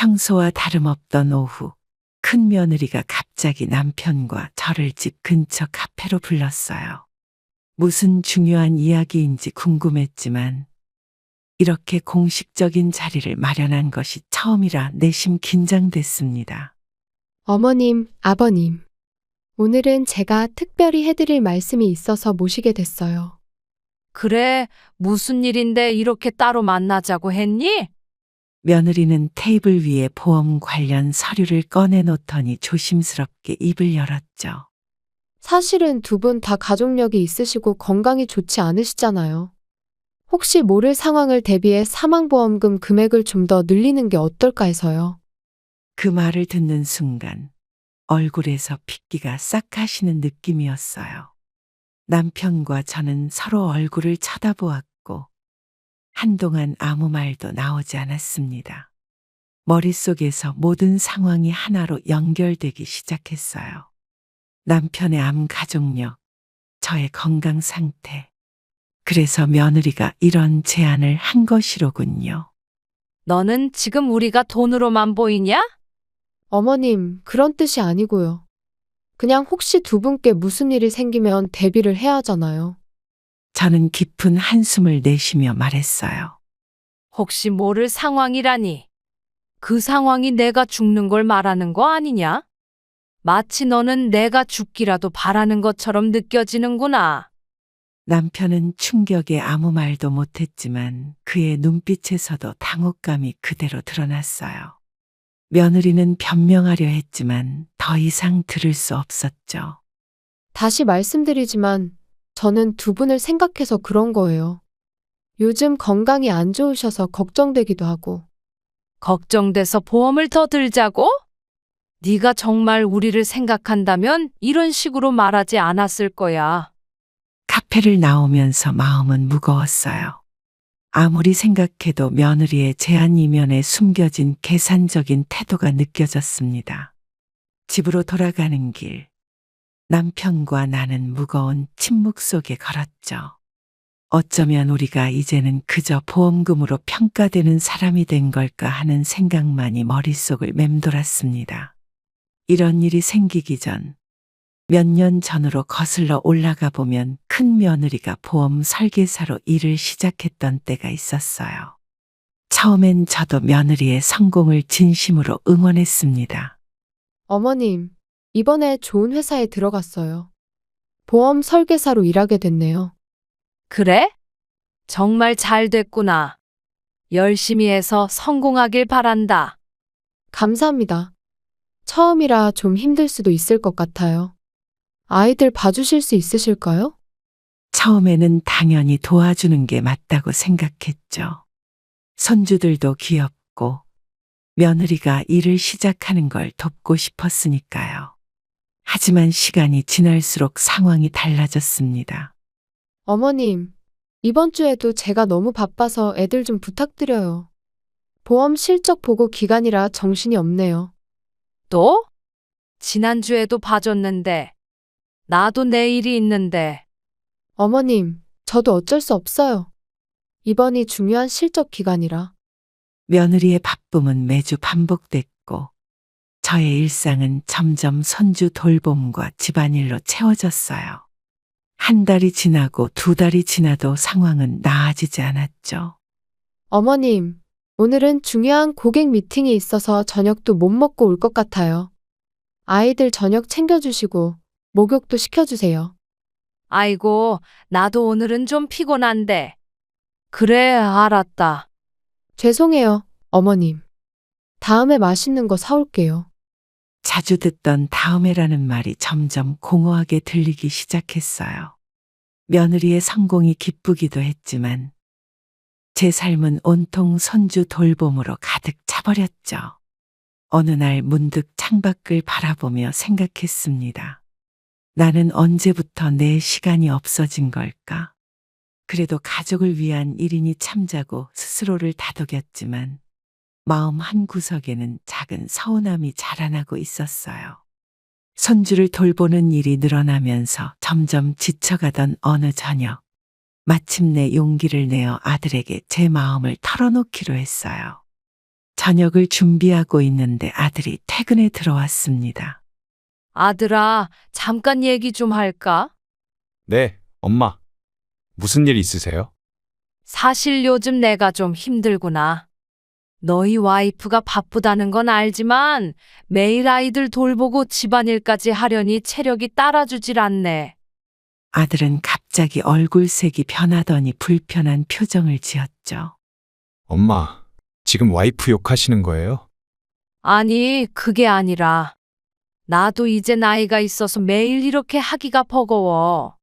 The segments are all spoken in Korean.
평소와 다름없던 오후, 큰 며느리가 갑자기 남편과 저를 집 근처 카페로 불렀어요. 무슨 중요한 이야기인지 궁금했지만 이렇게 공식적인 자리를 마련한 것이 처음이라 내심 긴장됐습니다. 어머님, 아버님. 오늘은 제가 특별히 해드릴 말씀이 있어서 모시게 됐어요. 그래, 무슨 일인데 이렇게 따로 만나자고 했니? 며느리는 테이블 위에 보험 관련 서류를 꺼내놓더니 조심스럽게 입을 열었죠. 사실은 두 분 다 가족력이 있으시고 건강이 좋지 않으시잖아요. 혹시 모를 상황을 대비해 사망보험금 금액을 좀 더 늘리는 게 어떨까 해서요. 그 말을 듣는 순간 얼굴에서 핏기가 싹 가시는 느낌이었어요. 남편과 저는 서로 얼굴을 쳐다보았고 한동안 아무 말도 나오지 않았습니다. 머릿속에서 모든 상황이 하나로 연결되기 시작했어요. 남편의 암 가족력, 저의 건강 상태. 그래서 며느리가 이런 제안을 한 것이로군요. 너는 지금 우리가 돈으로만 보이냐? 어머님, 그런 뜻이 아니고요. 그냥 혹시 두 분께 무슨 일이 생기면 대비를 해야 하잖아요. 저는 깊은 한숨을 내쉬며 말했어요. 혹시 모를 상황이라니. 그 상황이 내가 죽는 걸 말하는 거 아니냐? 마치 너는 내가 죽기라도 바라는 것처럼 느껴지는구나. 남편은 충격에 아무 말도 못했지만 그의 눈빛에서도 당혹감이 그대로 드러났어요. 며느리는 변명하려 했지만 더 이상 들을 수 없었죠. 다시 말씀드리지만 저는 두 분을 생각해서 그런 거예요. 요즘 건강이 안 좋으셔서 걱정되기도 하고. 걱정돼서 보험을 더 들자고? 네가 정말 우리를 생각한다면 이런 식으로 말하지 않았을 거야. 카페를 나오면서 마음은 무거웠어요. 아무리 생각해도 며느리의 제안 이면에 숨겨진 계산적인 태도가 느껴졌습니다. 집으로 돌아가는 길, 남편과 나는 무거운 침묵 속에 걸었죠. 어쩌면 우리가 이제는 그저 보험금으로 평가되는 사람이 된 걸까 하는 생각만이 머릿속을 맴돌았습니다. 이런 일이 생기기 전, 몇 년 전으로 거슬러 올라가 보면 큰 며느리가 보험 설계사로 일을 시작했던 때가 있었어요. 처음엔 저도 며느리의 성공을 진심으로 응원했습니다. 어머님, 이번에 좋은 회사에 들어갔어요. 보험 설계사로 일하게 됐네요. 그래? 정말 잘 됐구나. 열심히 해서 성공하길 바란다. 감사합니다. 처음이라 좀 힘들 수도 있을 것 같아요. 아이들 봐주실 수 있으실까요? 처음에는 당연히 도와주는 게 맞다고 생각했죠. 손주들도 귀엽고 며느리가 일을 시작하는 걸 돕고 싶었으니까요. 하지만 시간이 지날수록 상황이 달라졌습니다. 어머님, 이번 주에도 제가 너무 바빠서 애들 좀 부탁드려요. 보험 실적 보고 기간이라 정신이 없네요. 또? 지난주에도 봐줬는데. 나도 내일이 있는데. 어머님, 저도 어쩔 수 없어요. 이번이 중요한 실적 기간이라. 며느리의 바쁨은 매주 반복됐고 저의 일상은 점점 손주 돌봄과 집안일로 채워졌어요. 한 달이 지나고 두 달이 지나도 상황은 나아지지 않았죠. 어머님, 오늘은 중요한 고객 미팅이 있어서 저녁도 못 먹고 올 것 같아요. 아이들 저녁 챙겨주시고 목욕도 시켜주세요. 아이고, 나도 오늘은 좀 피곤한데. 그래, 알았다. 죄송해요, 어머님. 다음에 맛있는 거 사올게요. 자주 듣던 다음에라는 말이 점점 공허하게 들리기 시작했어요. 며느리의 성공이 기쁘기도 했지만 제 삶은 온통 손주 돌봄으로 가득 차버렸죠. 어느 날 문득 창밖을 바라보며 생각했습니다. 나는 언제부터 내 시간이 없어진 걸까? 그래도 가족을 위한 일이니 참자고 스스로를 다독였지만 마음 한구석에는 작은 서운함이 자라나고 있었어요. 손주를 돌보는 일이 늘어나면서 점점 지쳐가던 어느 저녁, 마침내 용기를 내어 아들에게 제 마음을 털어놓기로 했어요. 저녁을 준비하고 있는데 아들이 퇴근에 들어왔습니다. 아들아, 잠깐 얘기 좀 할까? 네, 엄마. 무슨 일 있으세요? 사실 요즘 내가 좀 힘들구나. 너희 와이프가 바쁘다는 건 알지만 매일 아이들 돌보고 집안일까지 하려니 체력이 따라주질 않네. 아들은 갑자기 얼굴색이 변하더니 불편한 표정을 지었죠. 엄마, 지금 와이프 욕하시는 거예요? 아니, 그게 아니라 나도 이제 나이가 있어서 매일 이렇게 하기가 버거워.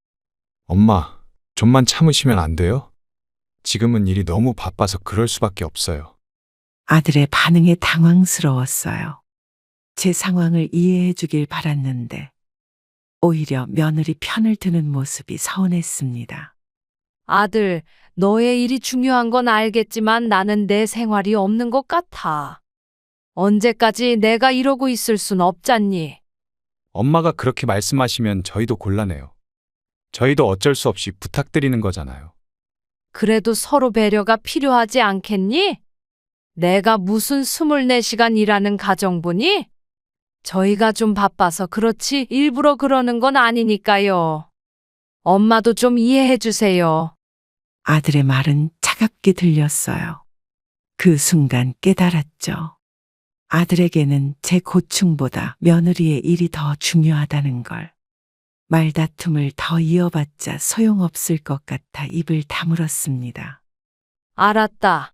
엄마, 좀만 참으시면 안 돼요? 지금은 일이 너무 바빠서 그럴 수밖에 없어요. 아들의 반응에 당황스러웠어요. 제 상황을 이해해 주길 바랐는데 오히려 며느리 편을 드는 모습이 서운했습니다. 아들, 너의 일이 중요한 건 알겠지만 나는 내 생활이 없는 것 같아. 언제까지 내가 이러고 있을 순 없잖니. 엄마가 그렇게 말씀하시면 저희도 곤란해요. 저희도 어쩔 수 없이 부탁드리는 거잖아요. 그래도 서로 배려가 필요하지 않겠니? 내가 무슨 24시간 일하는 가정부니? 저희가 좀 바빠서 그렇지 일부러 그러는 건 아니니까요. 엄마도 좀 이해해 주세요. 아들의 말은 차갑게 들렸어요. 그 순간 깨달았죠. 아들에게는 제 고충보다 며느리의 일이 더 중요하다는 걸. 말다툼을 더 이어봤자 소용없을 것 같아 입을 다물었습니다. 알았다.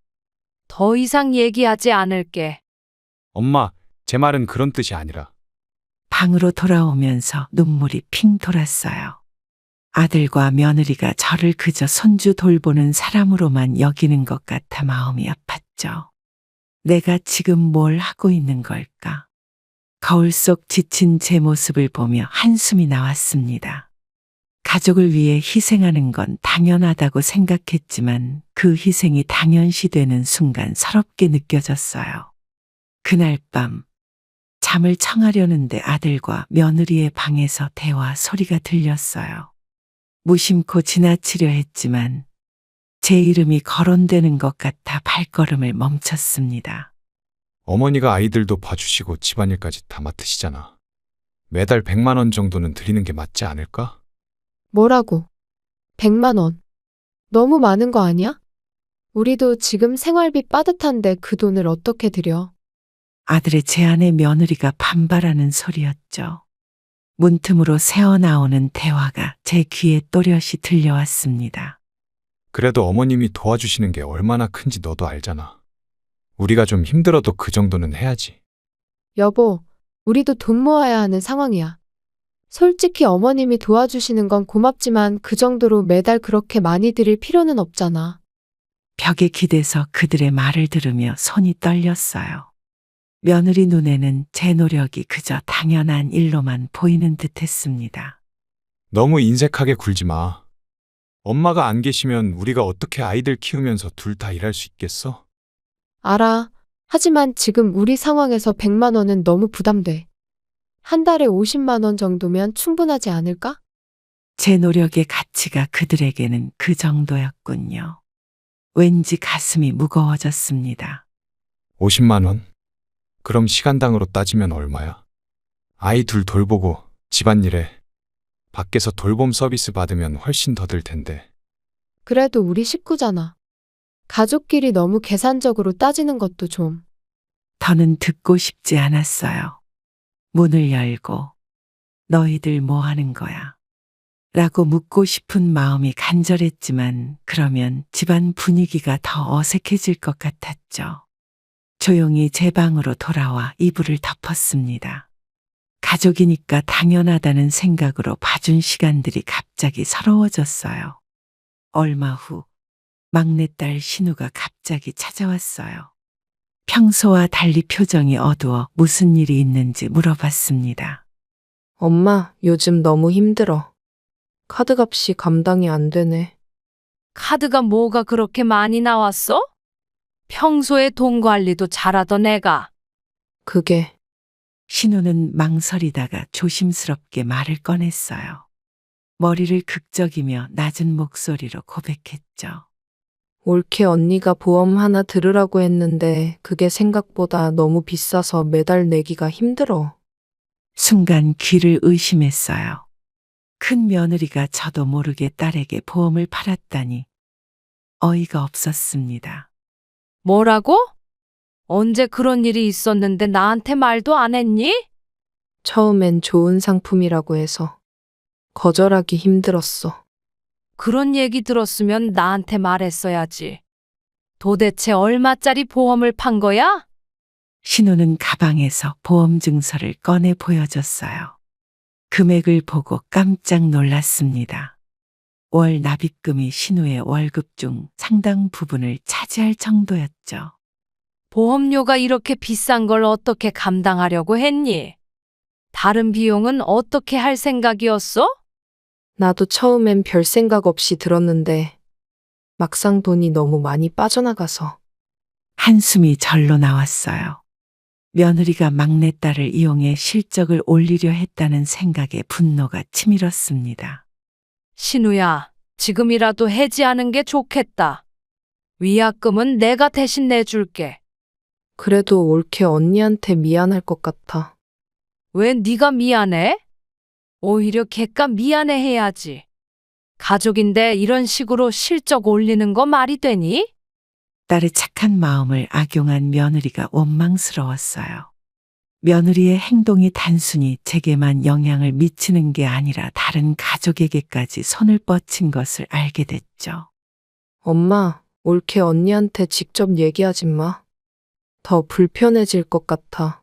더 이상 얘기하지 않을게. 엄마, 제 말은 그런 뜻이 아니라. 방으로 돌아오면서 눈물이 핑 돌았어요. 아들과 며느리가 저를 그저 손주 돌보는 사람으로만 여기는 것 같아 마음이 아팠죠. 내가 지금 뭘 하고 있는 걸까? 거울 속 지친 제 모습을 보며 한숨이 나왔습니다. 가족을 위해 희생하는 건 당연하다고 생각했지만 그 희생이 당연시되는 순간 서럽게 느껴졌어요. 그날 밤 잠을 청하려는데 아들과 며느리의 방에서 대화 소리가 들렸어요. 무심코 지나치려 했지만 제 이름이 거론되는 것 같아 발걸음을 멈췄습니다. 어머니가 아이들도 봐주시고 집안일까지 다 맡으시잖아. 매달 100만 원 정도는 드리는 게 맞지 않을까? 뭐라고? 100만 원. 너무 많은 거 아니야? 우리도 지금 생활비 빠듯한데 그 돈을 어떻게 드려? 아들의 제안에 며느리가 반발하는 소리였죠. 문틈으로 새어나오는 대화가 제 귀에 또렷이 들려왔습니다. 그래도 어머님이 도와주시는 게 얼마나 큰지 너도 알잖아. 우리가 좀 힘들어도 그 정도는 해야지. 여보, 우리도 돈 모아야 하는 상황이야. 솔직히 어머님이 도와주시는 건 고맙지만 그 정도로 매달 그렇게 많이 드릴 필요는 없잖아. 벽에 기대서 그들의 말을 들으며 손이 떨렸어요. 며느리 눈에는 제 노력이 그저 당연한 일로만 보이는 듯했습니다. 너무 인색하게 굴지 마. 엄마가 안 계시면 우리가 어떻게 아이들 키우면서 둘 다 일할 수 있겠어? 알아. 하지만 지금 우리 상황에서 100만 원은 너무 부담돼. 한 달에 50만 원 정도면 충분하지 않을까? 제 노력의 가치가 그들에게는 그 정도였군요. 왠지 가슴이 무거워졌습니다. 50만 원? 그럼 시간당으로 따지면 얼마야? 아이 둘 돌보고 집안일에 밖에서 돌봄 서비스 받으면 훨씬 더 들 텐데. 그래도 우리 식구잖아. 가족끼리 너무 계산적으로 따지는 것도 좀. 더는 듣고 싶지 않았어요. 문을 열고 너희들 뭐 하는 거야? 라고 묻고 싶은 마음이 간절했지만 그러면 집안 분위기가 더 어색해질 것 같았죠. 조용히 제 방으로 돌아와 이불을 덮었습니다. 가족이니까 당연하다는 생각으로 봐준 시간들이 갑자기 서러워졌어요. 얼마 후 막내딸 신우가 갑자기 찾아왔어요. 평소와 달리 표정이 어두워 무슨 일이 있는지 물어봤습니다. 엄마, 요즘 너무 힘들어. 카드값이 감당이 안 되네. 카드가 뭐가 그렇게 많이 나왔어? 평소에 돈 관리도 잘하던 애가. 그게 신우는 망설이다가 조심스럽게 말을 꺼냈어요. 머리를 극적이며 낮은 목소리로 고백했죠. 올케 언니가 보험 하나 들으라고 했는데 그게 생각보다 너무 비싸서 매달 내기가 힘들어. 순간 귀를 의심했어요. 큰 며느리가 저도 모르게 딸에게 보험을 팔았다니 어이가 없었습니다. 뭐라고? 언제 그런 일이 있었는데 나한테 말도 안 했니? 처음엔 좋은 상품이라고 해서 거절하기 힘들었어. 그런 얘기 들었으면 나한테 말했어야지. 도대체 얼마짜리 보험을 판 거야? 신우는 가방에서 보험 증서를 꺼내 보여줬어요. 금액을 보고 깜짝 놀랐습니다. 월 납입금이 신우의 월급 중 상당 부분을 차지할 정도였죠. 보험료가 이렇게 비싼 걸 어떻게 감당하려고 했니? 다른 비용은 어떻게 할 생각이었어? 나도 처음엔 별 생각 없이 들었는데 막상 돈이 너무 많이 빠져나가서 한숨이 절로 나왔어요. 며느리가 막내딸을 이용해 실적을 올리려 했다는 생각에 분노가 치밀었습니다. 신우야, 지금이라도 해지하는 게 좋겠다. 위약금은 내가 대신 내줄게. 그래도 올케 언니한테 미안할 것 같아. 왜 네가 미안해? 오히려 걔가 미안해해야지. 가족인데 이런 식으로 실적 올리는 거 말이 되니? 딸의 착한 마음을 악용한 며느리가 원망스러웠어요. 며느리의 행동이 단순히 제게만 영향을 미치는 게 아니라 다른 가족에게까지 손을 뻗친 것을 알게 됐죠. 엄마, 올케 언니한테 직접 얘기하지 마. 더 불편해질 것 같아.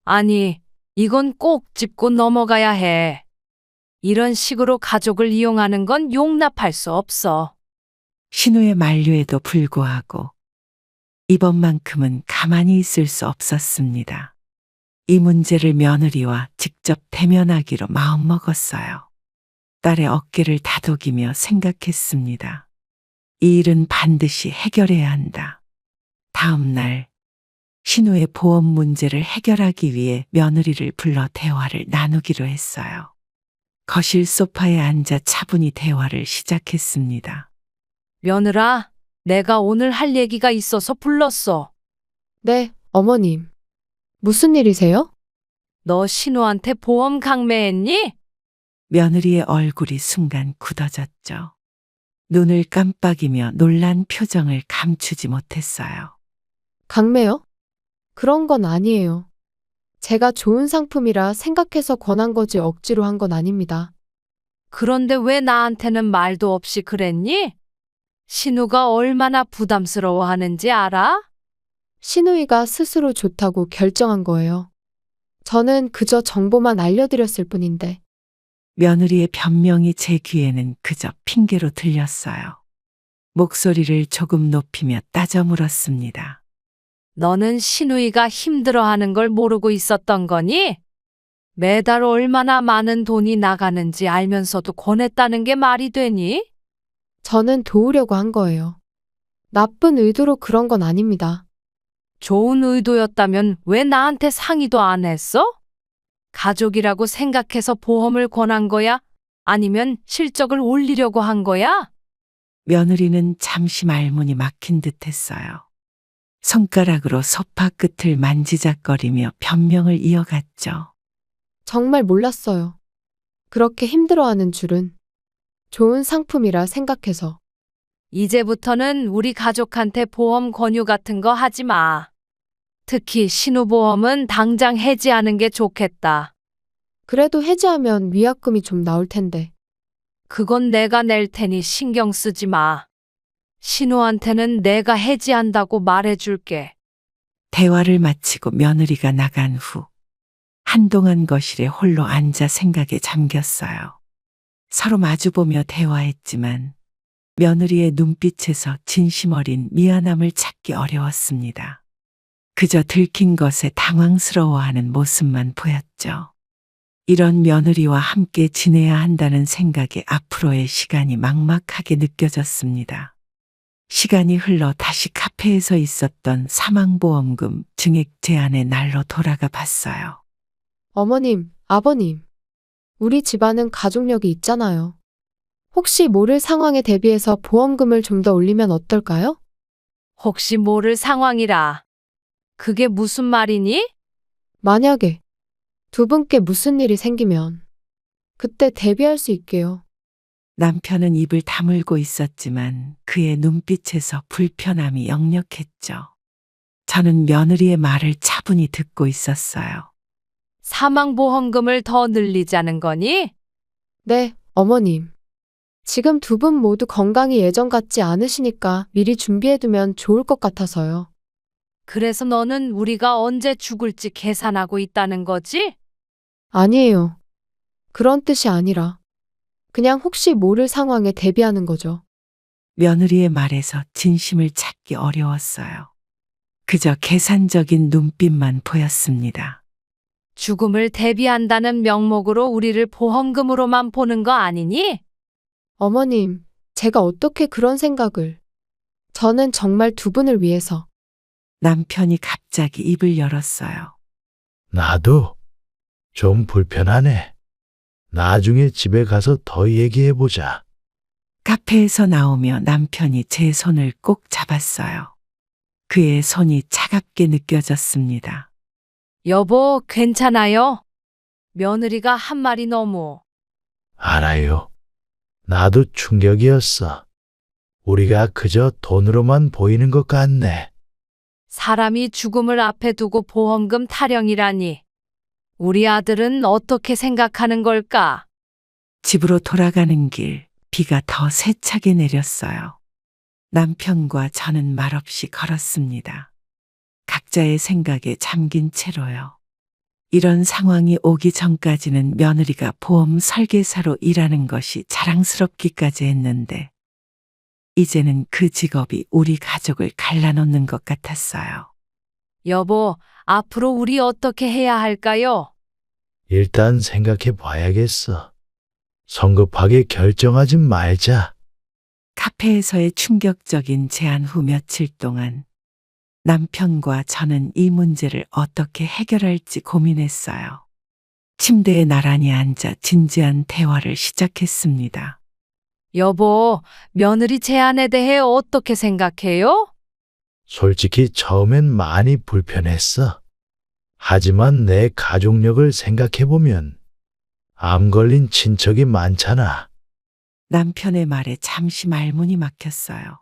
아니, 이건 꼭 짚고 넘어가야 해. 이런 식으로 가족을 이용하는 건 용납할 수 없어. 신우의 만류에도 불구하고 이번만큼은 가만히 있을 수 없었습니다. 이 문제를 며느리와 직접 대면하기로 마음먹었어요. 딸의 어깨를 다독이며 생각했습니다. 이 일은 반드시 해결해야 한다. 다음 날 신우의 보험 문제를 해결하기 위해 며느리를 불러 대화를 나누기로 했어요. 거실 소파에 앉아 차분히 대화를 시작했습니다. 며느라, 내가 오늘 할 얘기가 있어서 불렀어. 네, 어머님. 무슨 일이세요? 너 신우한테 보험 강매했니? 며느리의 얼굴이 순간 굳어졌죠. 눈을 깜빡이며 놀란 표정을 감추지 못했어요. 강매요? 그런 건 아니에요. 제가 좋은 상품이라 생각해서 권한 거지 억지로 한 건 아닙니다. 그런데 왜 나한테는 말도 없이 그랬니? 신우가 얼마나 부담스러워하는지 알아? 신우이가 스스로 좋다고 결정한 거예요. 저는 그저 정보만 알려드렸을 뿐인데. 며느리의 변명이 제 귀에는 그저 핑계로 들렸어요. 목소리를 조금 높이며 따져 물었습니다. 너는 신우이가 힘들어하는 걸 모르고 있었던 거니? 매달 얼마나 많은 돈이 나가는지 알면서도 권했다는 게 말이 되니? 저는 도우려고 한 거예요. 나쁜 의도로 그런 건 아닙니다. 좋은 의도였다면 왜 나한테 상의도 안 했어? 가족이라고 생각해서 보험을 권한 거야? 아니면 실적을 올리려고 한 거야? 며느리는 잠시 말문이 막힌 듯 했어요. 손가락으로 소파 끝을 만지작거리며 변명을 이어갔죠. 정말 몰랐어요. 그렇게 힘들어하는 줄은. 좋은 상품이라 생각해서. 이제부터는 우리 가족한테 보험 권유 같은 거 하지 마. 특히 신우보험은 당장 해지하는 게 좋겠다. 그래도 해지하면 위약금이 좀 나올 텐데. 그건 내가 낼 테니 신경 쓰지 마. 신우한테는 내가 해지한다고 말해줄게. 대화를 마치고 며느리가 나간 후 한동안 거실에 홀로 앉아 생각에 잠겼어요. 서로 마주보며 대화했지만 며느리의 눈빛에서 진심 어린 미안함을 찾기 어려웠습니다. 그저 들킨 것에 당황스러워하는 모습만 보였죠. 이런 며느리와 함께 지내야 한다는 생각에 앞으로의 시간이 막막하게 느껴졌습니다. 시간이 흘러 다시 카페에서 있었던 사망보험금 증액 제한의 날로 돌아가 봤어요. 어머님, 아버님. 우리 집안은 가족력이 있잖아요. 혹시 모를 상황에 대비해서 보험금을 좀 더 올리면 어떨까요? 혹시 모를 상황이라. 그게 무슨 말이니? 만약에 두 분께 무슨 일이 생기면 그때 대비할 수 있게요. 남편은 입을 다물고 있었지만 그의 눈빛에서 불편함이 역력했죠. 저는 며느리의 말을 차분히 듣고 있었어요. 사망보험금을 더 늘리자는 거니? 네, 어머님. 지금 두 분 모두 건강이 예전 같지 않으시니까 미리 준비해두면 좋을 것 같아서요. 그래서 너는 우리가 언제 죽을지 계산하고 있다는 거지? 아니에요. 그런 뜻이 아니라 그냥 혹시 모를 상황에 대비하는 거죠. 며느리의 말에서 진심을 찾기 어려웠어요. 그저 계산적인 눈빛만 보였습니다. 죽음을 대비한다는 명목으로 우리를 보험금으로만 보는 거 아니니? 어머님, 제가 어떻게 그런 생각을. 저는 정말 두 분을 위해서. 남편이 갑자기 입을 열었어요. 나도 좀 불편하네. 나중에 집에 가서 더 얘기해보자. 카페에서 나오며 남편이 제 손을 꼭 잡았어요. 그의 손이 차갑게 느껴졌습니다. 여보, 괜찮아요? 며느리가 한 말이 너무. 알아요. 나도 충격이었어. 우리가 그저 돈으로만 보이는 것 같네. 사람이 죽음을 앞에 두고 보험금 타령이라니. 우리 아들은 어떻게 생각하는 걸까? 집으로 돌아가는 길, 비가 더 세차게 내렸어요. 남편과 저는 말없이 걸었습니다. 각자의 생각에 잠긴 채로요. 이런 상황이 오기 전까지는 며느리가 보험 설계사로 일하는 것이 자랑스럽기까지 했는데, 이제는 그 직업이 우리 가족을 갈라놓는 것 같았어요. 여보, 앞으로 우리 어떻게 해야 할까요? 일단 생각해 봐야겠어. 성급하게 결정하지 말자. 카페에서의 충격적인 제안 후 며칠 동안 남편과 저는 이 문제를 어떻게 해결할지 고민했어요. 침대에 나란히 앉아 진지한 대화를 시작했습니다. 여보, 며느리 제안에 대해 어떻게 생각해요? 솔직히 처음엔 많이 불편했어. 하지만 내 가족력을 생각해보면 암 걸린 친척이 많잖아. 남편의 말에 잠시 말문이 막혔어요.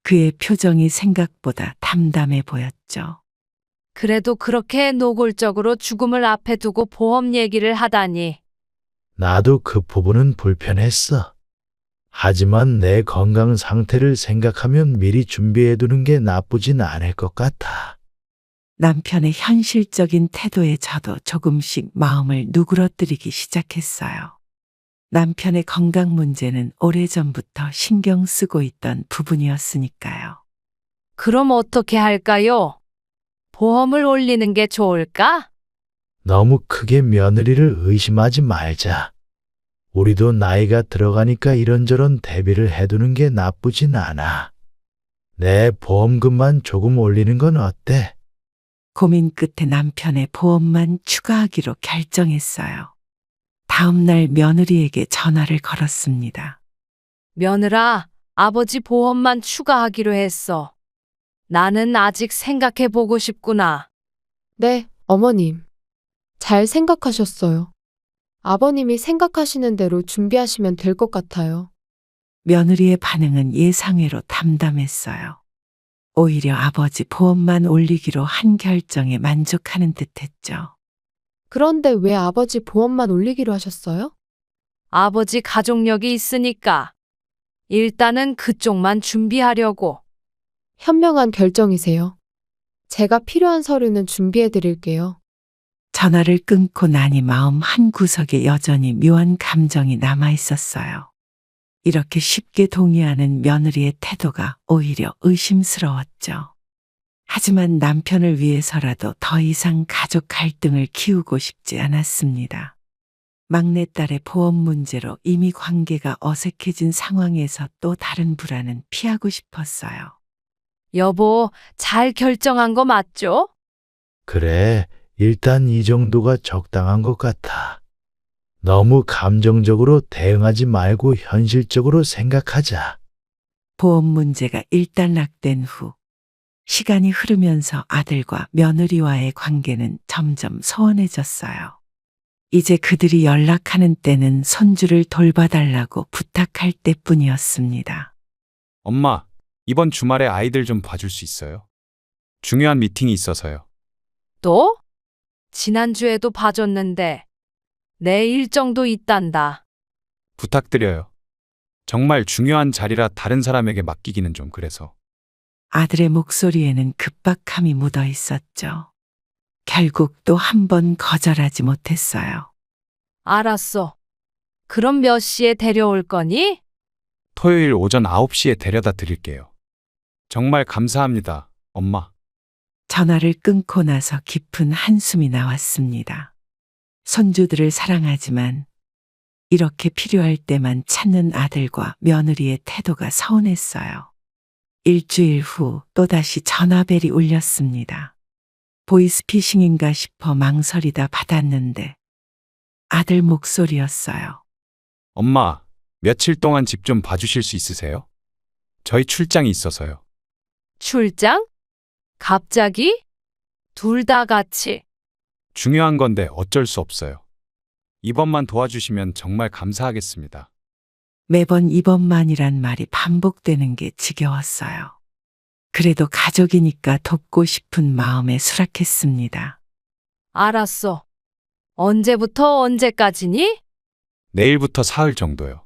그의 표정이 생각보다 담담해 보였죠. 그래도 그렇게 노골적으로 죽음을 앞에 두고 보험 얘기를 하다니. 나도 그 부분은 불편했어. 하지만 내 건강 상태를 생각하면 미리 준비해두는 게 나쁘진 않을 것 같아. 남편의 현실적인 태도에 저도 조금씩 마음을 누그러뜨리기 시작했어요. 남편의 건강 문제는 오래전부터 신경 쓰고 있던 부분이었으니까요. 그럼 어떻게 할까요? 보험을 올리는 게 좋을까? 너무 크게 며느리를 의심하지 말자. 우리도 나이가 들어가니까 이런저런 대비를 해두는 게 나쁘진 않아. 내 보험금만 조금 올리는 건 어때? 고민 끝에 남편의 보험만 추가하기로 결정했어요. 다음 날 며느리에게 전화를 걸었습니다. 며느라, 아버지 보험만 추가하기로 했어. 나는 아직 생각해 보고 싶구나. 네, 어머님. 잘 생각하셨어요. 아버님이 생각하시는 대로 준비하시면 될 것 같아요. 며느리의 반응은 예상외로 담담했어요. 오히려 아버지 보험만 올리기로 한 결정에 만족하는 듯했죠. 그런데 왜 아버지 보험만 올리기로 하셨어요? 아버지 가족력이 있으니까. 일단은 그쪽만 준비하려고. 현명한 결정이세요. 제가 필요한 서류는 준비해 드릴게요. 전화를 끊고 나니 마음 한구석에 여전히 묘한 감정이 남아 있었어요. 이렇게 쉽게 동의하는 며느리의 태도가 오히려 의심스러웠죠. 하지만 남편을 위해서라도 더 이상 가족 갈등을 키우고 싶지 않았습니다. 막내딸의 보험 문제로 이미 관계가 어색해진 상황에서 또 다른 불안은 피하고 싶었어요. 여보, 잘 결정한 거 맞죠? 그래, 일단 이 정도가 적당한 것 같아. 너무 감정적으로 대응하지 말고 현실적으로 생각하자. 보험 문제가 일단락된 후 시간이 흐르면서 아들과 며느리와의 관계는 점점 소원해졌어요. 이제 그들이 연락하는 때는 손주를 돌봐달라고 부탁할 때뿐이었습니다. 엄마, 이번 주말에 아이들 좀 봐줄 수 있어요? 중요한 미팅이 있어서요. 또? 지난주에도 봐줬는데 내 일정도 있단다. 부탁드려요. 정말 중요한 자리라 다른 사람에게 맡기기는 좀 그래서. 아들의 목소리에는 급박함이 묻어 있었죠. 결국 또 한 번 거절하지 못했어요. 알았어. 그럼 몇 시에 데려올 거니? 토요일 오전 9시에 데려다 드릴게요. 정말 감사합니다, 엄마. 전화를 끊고 나서 깊은 한숨이 나왔습니다. 손주들을 사랑하지만 이렇게 필요할 때만 찾는 아들과 며느리의 태도가 서운했어요. 일주일 후 또다시 전화벨이 울렸습니다. 보이스피싱인가 싶어 망설이다 받았는데 아들 목소리였어요. 엄마, 며칠 동안 집 좀 봐주실 수 있으세요? 저희 출장이 있어서요. 출장? 갑자기? 둘 다 같이. 중요한 건데 어쩔 수 없어요. 이번만 도와주시면 정말 감사하겠습니다. 매번 이번만이란 말이 반복되는 게 지겨웠어요. 그래도 가족이니까 돕고 싶은 마음에 수락했습니다. 알았어. 언제부터 언제까지니? 내일부터 사흘 정도요.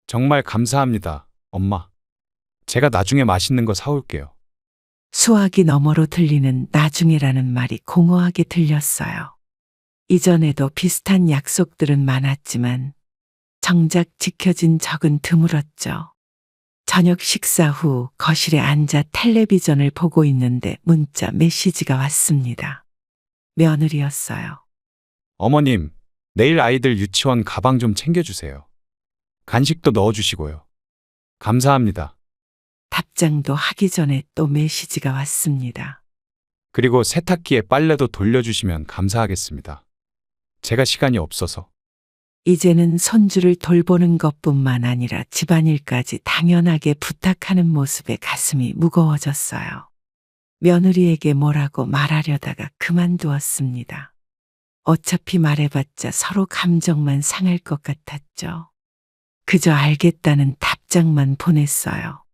정말 감사합니다, 엄마. 제가 나중에 맛있는 거 사올게요. 수화기 너머로 들리는 나중에라는 말이 공허하게 들렸어요. 이전에도 비슷한 약속들은 많았지만 정작 지켜진 적은 드물었죠. 저녁 식사 후 거실에 앉아 텔레비전을 보고 있는데 문자 메시지가 왔습니다. 며느리였어요. 어머님, 내일 아이들 유치원 가방 좀 챙겨주세요. 간식도 넣어주시고요. 감사합니다. 답장도 하기 전에 또 메시지가 왔습니다. 그리고 세탁기에 빨래도 돌려주시면 감사하겠습니다. 제가 시간이 없어서. 이제는 손주를 돌보는 것뿐만 아니라 집안일까지 당연하게 부탁하는 모습에 가슴이 무거워졌어요. 며느리에게 뭐라고 말하려다가 그만두었습니다. 어차피 말해봤자 서로 감정만 상할 것 같았죠. 그저 알겠다는 답장만 보냈어요.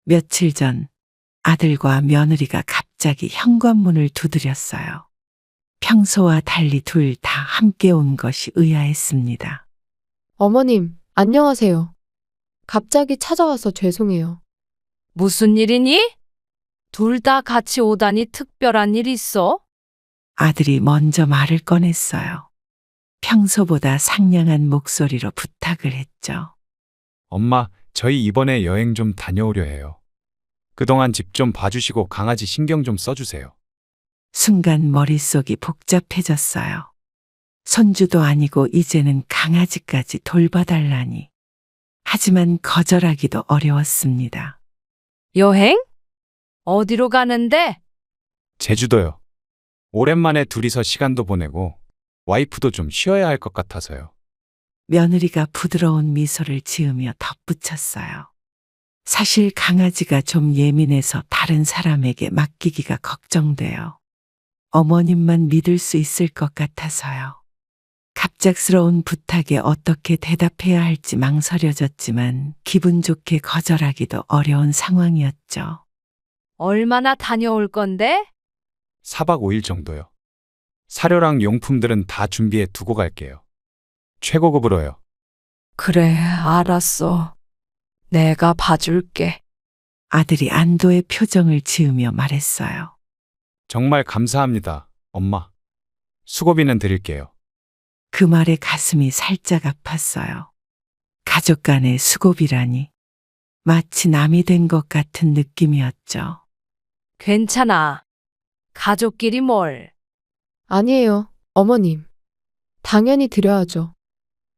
며칠 전 아들과 며느리가 갑자기 현관문을 두드렸어요. 평소와 달리 둘 다 함께 온 것이 의아했습니다. 어머님, 안녕하세요. 갑자기 찾아와서 죄송해요. 무슨 일이니? 둘 다 같이 오다니 특별한 일 있어? 아들이 먼저 말을 꺼냈어요. 평소보다 상냥한 목소리로 부탁을 했죠. 엄마, 저희 이번에 여행 좀 다녀오려 해요. 그동안 집 좀 봐주시고 강아지 신경 좀 써주세요. 순간 머릿속이 복잡해졌어요. 손주도 아니고 이제는 강아지까지 돌봐달라니. 하지만 거절하기도 어려웠습니다. 여행? 어디로 가는데? 제주도요. 오랜만에 둘이서 시간도 보내고 와이프도 좀 쉬어야 할 것 같아서요. 며느리가 부드러운 미소를 지으며 덧붙였어요. 사실 강아지가 좀 예민해서 다른 사람에게 맡기기가 걱정돼요. 어머님만 믿을 수 있을 것 같아서요. 갑작스러운 부탁에 어떻게 대답해야 할지 망설여졌지만 기분 좋게 거절하기도 어려운 상황이었죠. 얼마나 다녀올 건데? 4박 5일 정도요. 사료랑 용품들은 다 준비해 두고 갈게요. 최고급으로요. 그래, 알았어. 내가 봐줄게. 아들이 안도의 표정을 지으며 말했어요. 정말 감사합니다, 엄마. 수고비는 드릴게요. 그 말에 가슴이 살짝 아팠어요. 가족 간의 수고비라니. 마치 남이 된 것 같은 느낌이었죠. 괜찮아. 가족끼리 뭘. 아니에요, 어머님. 당연히 드려야죠.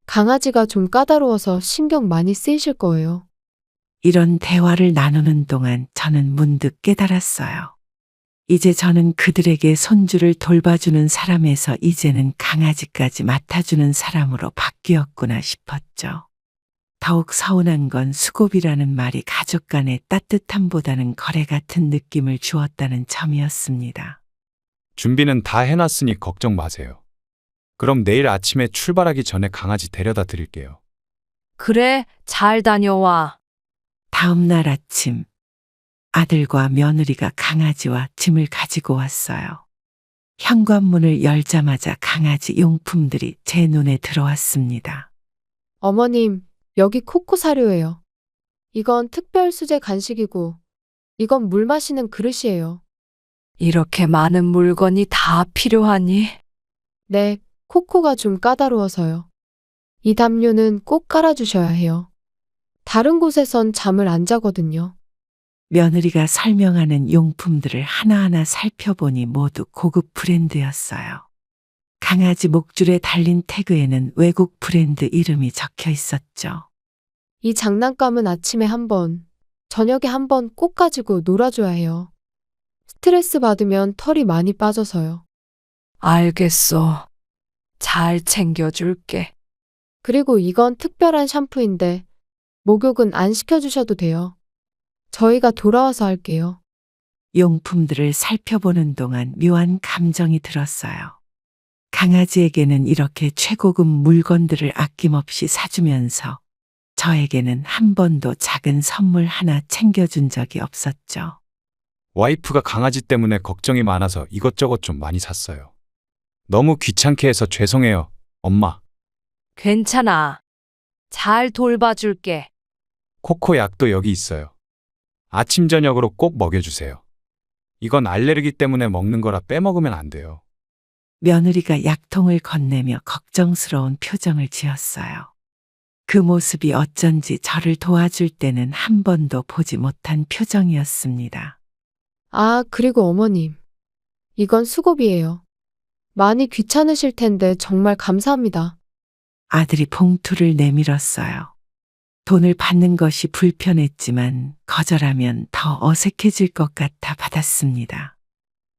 강아지가 좀 까다로워서 신경 많이 쓰이실 거예요. 이런 대화를 나누는 동안 저는 문득 깨달았어요. 이제 저는 그들에게 손주를 돌봐주는 사람에서 이제는 강아지까지 맡아주는 사람으로 바뀌었구나 싶었죠. 더욱 서운한 건 수고비라는 말이 가족 간의 따뜻함보다는 거래 같은 느낌을 주었다는 점이었습니다. 준비는 다 해놨으니 걱정 마세요. 그럼 내일 아침에 출발하기 전에 강아지 데려다 드릴게요. 그래, 잘 다녀와. 다음 날 아침, 아들과 며느리가 강아지와 짐을 가지고 왔어요. 현관문을 열자마자 강아지 용품들이 제 눈에 들어왔습니다. 어머님, 여기 코코 사료예요. 이건 특별 수제 간식이고, 이건 물 마시는 그릇이에요. 이렇게 많은 물건이 다 필요하니? 네, 코코가 좀 까다로워서요. 이 담요는 꼭 깔아주셔야 해요. 다른 곳에선 잠을 안 자거든요. 며느리가 설명하는 용품들을 하나하나 살펴보니 모두 고급 브랜드였어요. 강아지 목줄에 달린 태그에는 외국 브랜드 이름이 적혀 있었죠. 이 장난감은 아침에 한 번, 저녁에 한 번 꼭 가지고 놀아줘야 해요. 스트레스 받으면 털이 많이 빠져서요. 알겠어. 잘 챙겨줄게. 그리고 이건 특별한 샴푸인데, 목욕은 안 시켜주셔도 돼요. 저희가 돌아와서 할게요. 용품들을 살펴보는 동안 묘한 감정이 들었어요. 강아지에게는 이렇게 최고급 물건들을 아낌없이 사주면서 저에게는 한 번도 작은 선물 하나 챙겨준 적이 없었죠. 와이프가 강아지 때문에 걱정이 많아서 이것저것 좀 많이 샀어요. 너무 귀찮게 해서 죄송해요, 엄마. 괜찮아. 잘 돌봐줄게. 코코 약도 여기 있어요. 아침 저녁으로 꼭 먹여주세요. 이건 알레르기 때문에 먹는 거라 빼먹으면 안 돼요. 며느리가 약통을 건네며 걱정스러운 표정을 지었어요. 그 모습이 어쩐지 저를 도와줄 때는 한 번도 보지 못한 표정이었습니다. 아, 그리고 어머님. 이건 수고비예요. 많이 귀찮으실 텐데 정말 감사합니다. 아들이 봉투를 내밀었어요. 돈을 받는 것이 불편했지만 거절하면 더 어색해질 것 같아 받았습니다.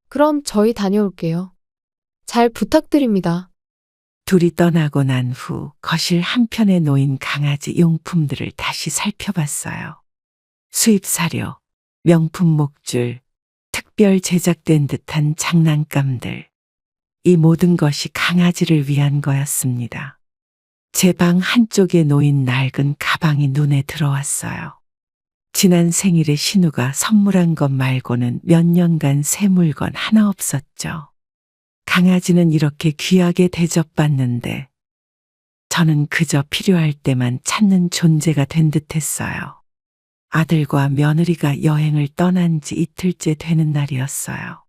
그럼 저희 다녀올게요. 잘 부탁드립니다. 둘이 떠나고 난 후 거실 한편에 놓인 강아지 용품들을 다시 살펴봤어요. 수입 사료, 명품 목줄, 특별 제작된 듯한 장난감들. 이 모든 것이 강아지를 위한 거였습니다. 제 방 한쪽에 놓인 낡은 가방이 눈에 들어왔어요. 지난 생일에 신우가 선물한 것 말고는 몇 년간 새 물건 하나 없었죠. 강아지는 이렇게 귀하게 대접받는데 저는 그저 필요할 때만 찾는 존재가 된 듯했어요. 아들과 며느리가 여행을 떠난 지 이틀째 되는 날이었어요.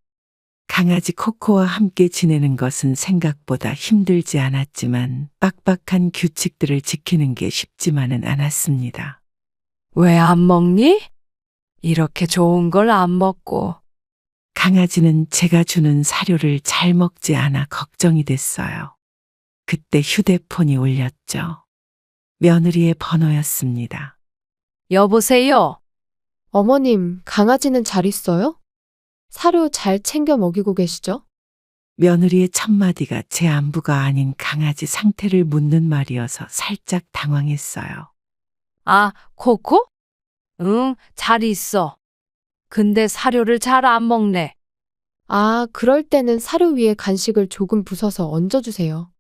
강아지 코코와 함께 지내는 것은 생각보다 힘들지 않았지만 빡빡한 규칙들을 지키는 게 쉽지만은 않았습니다. 왜 안 먹니? 이렇게 좋은 걸 안 먹고. 강아지는 제가 주는 사료를 잘 먹지 않아 걱정이 됐어요. 그때 휴대폰이 울렸죠. 며느리의 번호였습니다. 여보세요? 어머님, 강아지는 잘 있어요? 사료 잘 챙겨 먹이고 계시죠? 며느리의 첫마디가 제 안부가 아닌 강아지 상태를 묻는 말이어서 살짝 당황했어요. 아, 코코? 응, 잘 있어. 근데 사료를 잘 안 먹네. 아, 그럴 때는 사료 위에 간식을 조금 부숴서 얹어주세요.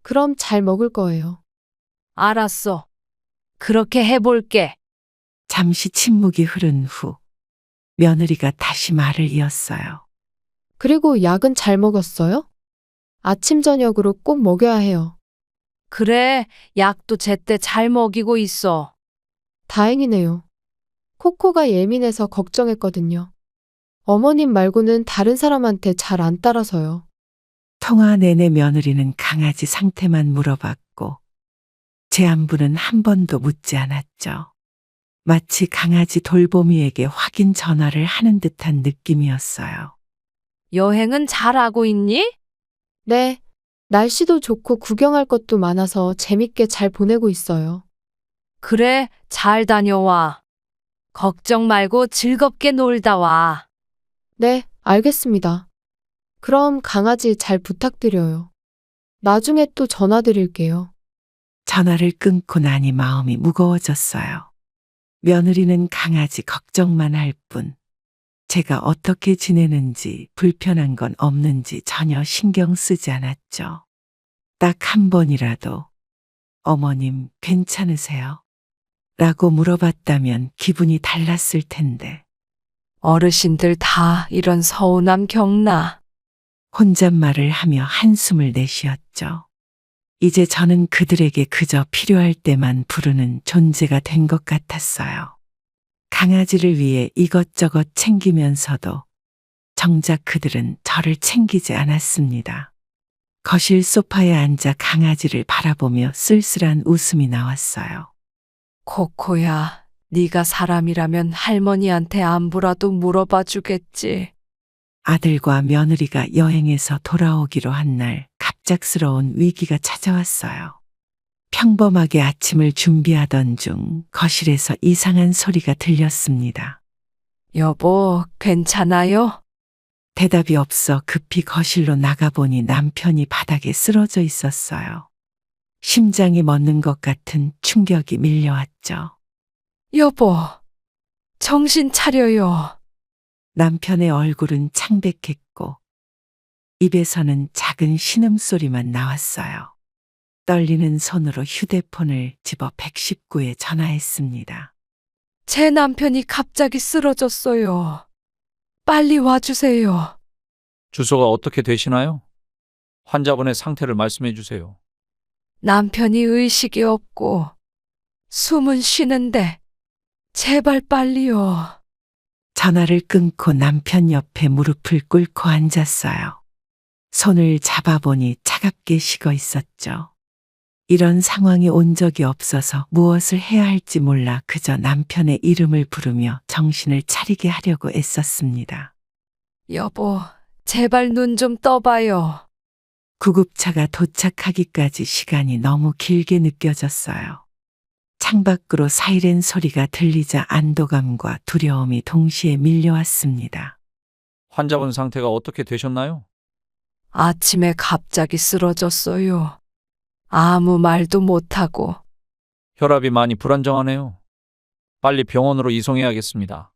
그럼 잘 먹을 거예요. 알았어. 그렇게 해볼게. 잠시 침묵이 흐른 후 며느리가 다시 말을 이었어요. 그리고 약은 잘 먹었어요? 아침, 저녁으로 꼭 먹여야 해요. 그래, 약도 제때 잘 먹이고 있어. 다행이네요. 코코가 예민해서 걱정했거든요. 어머님 말고는 다른 사람한테 잘 안 따라서요. 통화 내내 며느리는 강아지 상태만 물어봤고 제 안부는 한 번도 묻지 않았죠. 마치 강아지 돌보미에게 확인 전화를 하는 듯한 느낌이었어요. 여행은 잘하고 있니? 네, 날씨도 좋고 구경할 것도 많아서 재밌게 잘 보내고 있어요. 그래, 잘 다녀와. 걱정 말고 즐겁게 놀다 와. 네, 알겠습니다. 그럼 강아지 잘 부탁드려요. 나중에 또 전화드릴게요. 전화를 끊고 나니 마음이 무거워졌어요. 며느리는 강아지 걱정만 할 뿐, 제가 어떻게 지내는지 불편한 건 없는지 전혀 신경 쓰지 않았죠. 딱 한 번이라도 어머님 괜찮으세요? 라고 물어봤다면 기분이 달랐을 텐데 어르신들 다 이런 서운함 겪나. 혼잣말을 하며 한숨을 내쉬었죠. 이제 저는 그들에게 그저 필요할 때만 부르는 존재가 된 것 같았어요. 강아지를 위해 이것저것 챙기면서도 정작 그들은 저를 챙기지 않았습니다. 거실 소파에 앉아 강아지를 바라보며 쓸쓸한 웃음이 나왔어요. 코코야, 네가 사람이라면 할머니한테 안부라도 물어봐 주겠지. 아들과 며느리가 여행에서 돌아오기로 한 날 갑작스러운 위기가 찾아왔어요. 평범하게 아침을 준비하던 중 거실에서 이상한 소리가 들렸습니다. 여보, 괜찮아요? 대답이 없어 급히 거실로 나가보니 남편이 바닥에 쓰러져 있었어요. 심장이 멎는 것 같은 충격이 밀려왔죠. 여보, 정신 차려요. 남편의 얼굴은 창백했고 입에서는 작은 신음소리만 나왔어요. 떨리는 손으로 휴대폰을 집어 119에 전화했습니다. 제 남편이 갑자기 쓰러졌어요. 빨리 와주세요. 주소가 어떻게 되시나요? 환자분의 상태를 말씀해 주세요. 남편이 의식이 없고 숨은 쉬는데 제발 빨리요. 전화를 끊고 남편 옆에 무릎을 꿇고 앉았어요. 손을 잡아보니 차갑게 식어 있었죠. 이런 상황이 온 적이 없어서 무엇을 해야 할지 몰라 그저 남편의 이름을 부르며 정신을 차리게 하려고 애썼습니다. 여보, 제발 눈 좀 떠봐요. 구급차가 도착하기까지 시간이 너무 길게 느껴졌어요. 창밖으로 사이렌 소리가 들리자 안도감과 두려움이 동시에 밀려왔습니다. 환자분 상태가 어떻게 되셨나요? 아침에 갑자기 쓰러졌어요. 아무 말도 못하고. 혈압이 많이 불안정하네요. 빨리 병원으로 이송해야겠습니다.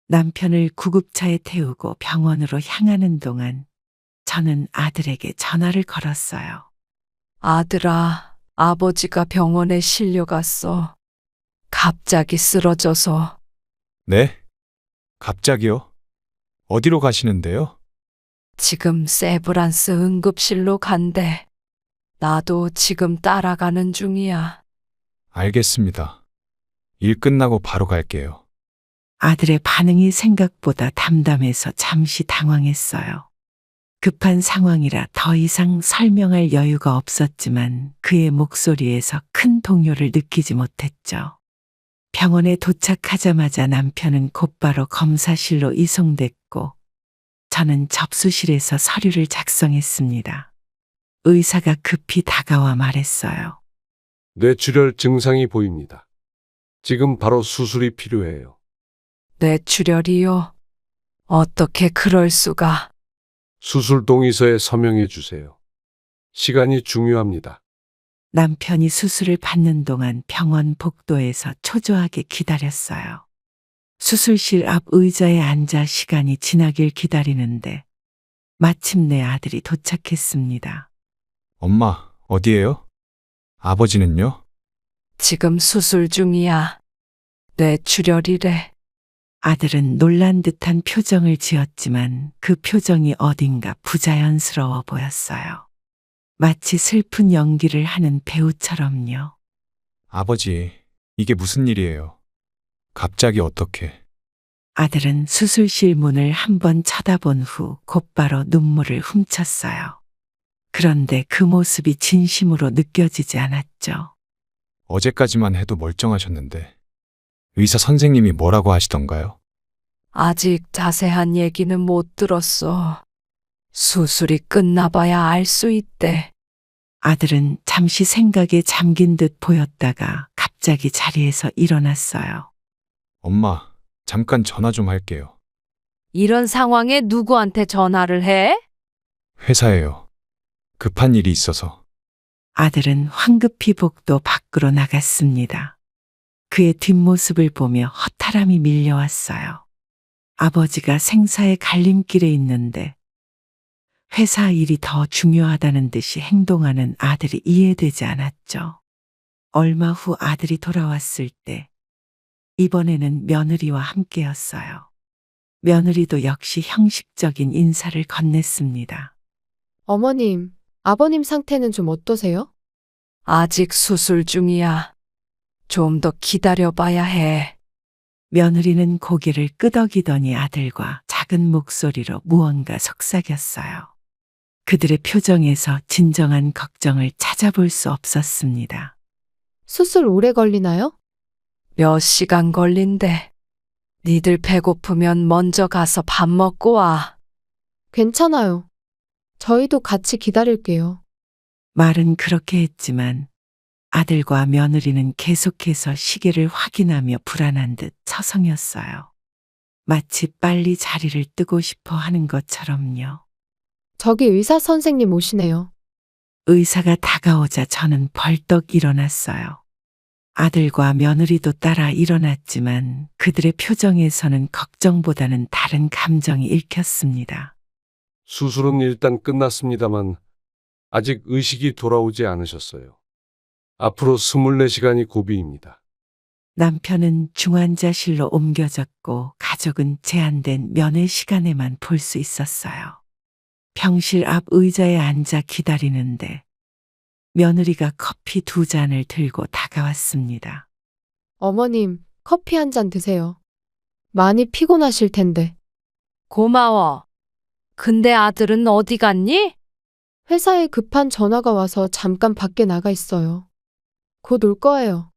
남편을 구급차에 태우고 병원으로 향하는 동안 저는 아들에게 전화를 걸었어요. 아들아, 아버지가 병원에 실려갔어. 갑자기 쓰러져서. 네? 갑자기요? 어디로 가시는데요? 지금 세브란스 응급실로 간대. 나도 지금 따라가는 중이야. 알겠습니다. 일 끝나고 바로 갈게요. 아들의 반응이 생각보다 담담해서 잠시 당황했어요. 급한 상황이라 더 이상 설명할 여유가 없었지만 그의 목소리에서 큰 동요를 느끼지 못했죠. 병원에 도착하자마자 남편은 곧바로 검사실로 이송됐고 저는 접수실에서 서류를 작성했습니다. 의사가 급히 다가와 말했어요. 뇌출혈 증상이 보입니다. 지금 바로 수술이 필요해요. 뇌출혈이요? 어떻게 그럴 수가? 수술 동의서에 서명해 주세요. 시간이 중요합니다. 남편이 수술을 받는 동안 병원 복도에서 초조하게 기다렸어요. 수술실 앞 의자에 앉아 시간이 지나길 기다리는데 마침내 아들이 도착했습니다. 엄마, 어디에요? 아버지는요? 지금 수술 중이야. 뇌출혈이래. 아들은 놀란 듯한 표정을 지었지만 그 표정이 어딘가 부자연스러워 보였어요. 마치 슬픈 연기를 하는 배우처럼요. 아버지, 이게 무슨 일이에요? 갑자기 어떻게? 아들은 수술실 문을 한번 쳐다본 후 곧바로 눈물을 훔쳤어요. 그런데 그 모습이 진심으로 느껴지지 않았죠. 어제까지만 해도 멀쩡하셨는데 의사 선생님이 뭐라고 하시던가요? 아직 자세한 얘기는 못 들었어. 수술이 끝나봐야 알 수 있대. 아들은 잠시 생각에 잠긴 듯 보였다가 갑자기 자리에서 일어났어요. 엄마, 잠깐 전화 좀 할게요. 이런 상황에 누구한테 전화를 해? 회사에요. 급한 일이 있어서. 아들은 황급히 복도 밖으로 나갔습니다. 그의 뒷모습을 보며 허탈함이 밀려왔어요. 아버지가 생사의 갈림길에 있는데 회사 일이 더 중요하다는 듯이 행동하는 아들이 이해되지 않았죠. 얼마 후 아들이 돌아왔을 때 이번에는 며느리와 함께였어요. 며느리도 역시 형식적인 인사를 건넸습니다. 어머님, 아버님 상태는 좀 어떠세요? 아직 수술 중이야. 좀 더 기다려봐야 해. 며느리는 고개를 끄덕이더니 아들과 작은 목소리로 무언가 속삭였어요. 그들의 표정에서 진정한 걱정을 찾아볼 수 없었습니다. 수술 오래 걸리나요? 몇 시간 걸린대. 니들 배고프면 먼저 가서 밥 먹고 와. 괜찮아요. 저희도 같이 기다릴게요. 말은 그렇게 했지만 아들과 며느리는 계속해서 시계를 확인하며 불안한 듯 서성였어요. 마치 빨리 자리를 뜨고 싶어 하는 것처럼요. 저기 의사 선생님 오시네요. 의사가 다가오자 저는 벌떡 일어났어요. 아들과 며느리도 따라 일어났지만 그들의 표정에서는 걱정보다는 다른 감정이 읽혔습니다. 수술은 일단 끝났습니다만 아직 의식이 돌아오지 않으셨어요. 앞으로 24시간이 고비입니다. 남편은 중환자실로 옮겨졌고 가족은 제한된 면회 시간에만 볼 수 있었어요. 병실 앞 의자에 앉아 기다리는데 며느리가 커피 2잔을 들고 다가왔습니다. 어머님, 커피 한 잔 드세요. 많이 피곤하실 텐데. 고마워. 근데 아들은 어디 갔니? 회사에 급한 전화가 와서 잠깐 밖에 나가 있어요. 곧 올 거예요.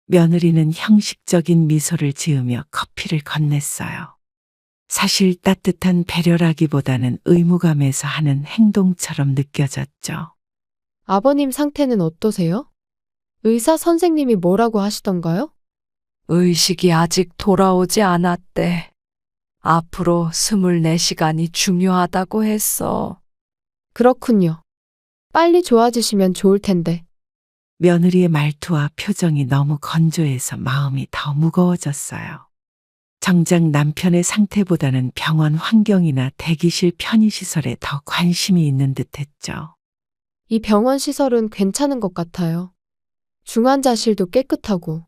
며느리는 형식적인 미소를 지으며 커피를 건넸어요. 사실 따뜻한 배려라기보다는 의무감에서 하는 행동처럼 느껴졌죠. 아버님 상태는 어떠세요? 의사 선생님이 뭐라고 하시던가요? 의식이 아직 돌아오지 않았대. 앞으로 24시간이 중요하다고 했어. 그렇군요. 빨리 좋아지시면 좋을 텐데. 며느리의 말투와 표정이 너무 건조해서 마음이 더 무거워졌어요. 정작 남편의 상태보다는 병원 환경이나 대기실 편의시설에 더 관심이 있는 듯했죠. 이 병원 시설은 괜찮은 것 같아요. 중환자실도 깨끗하고.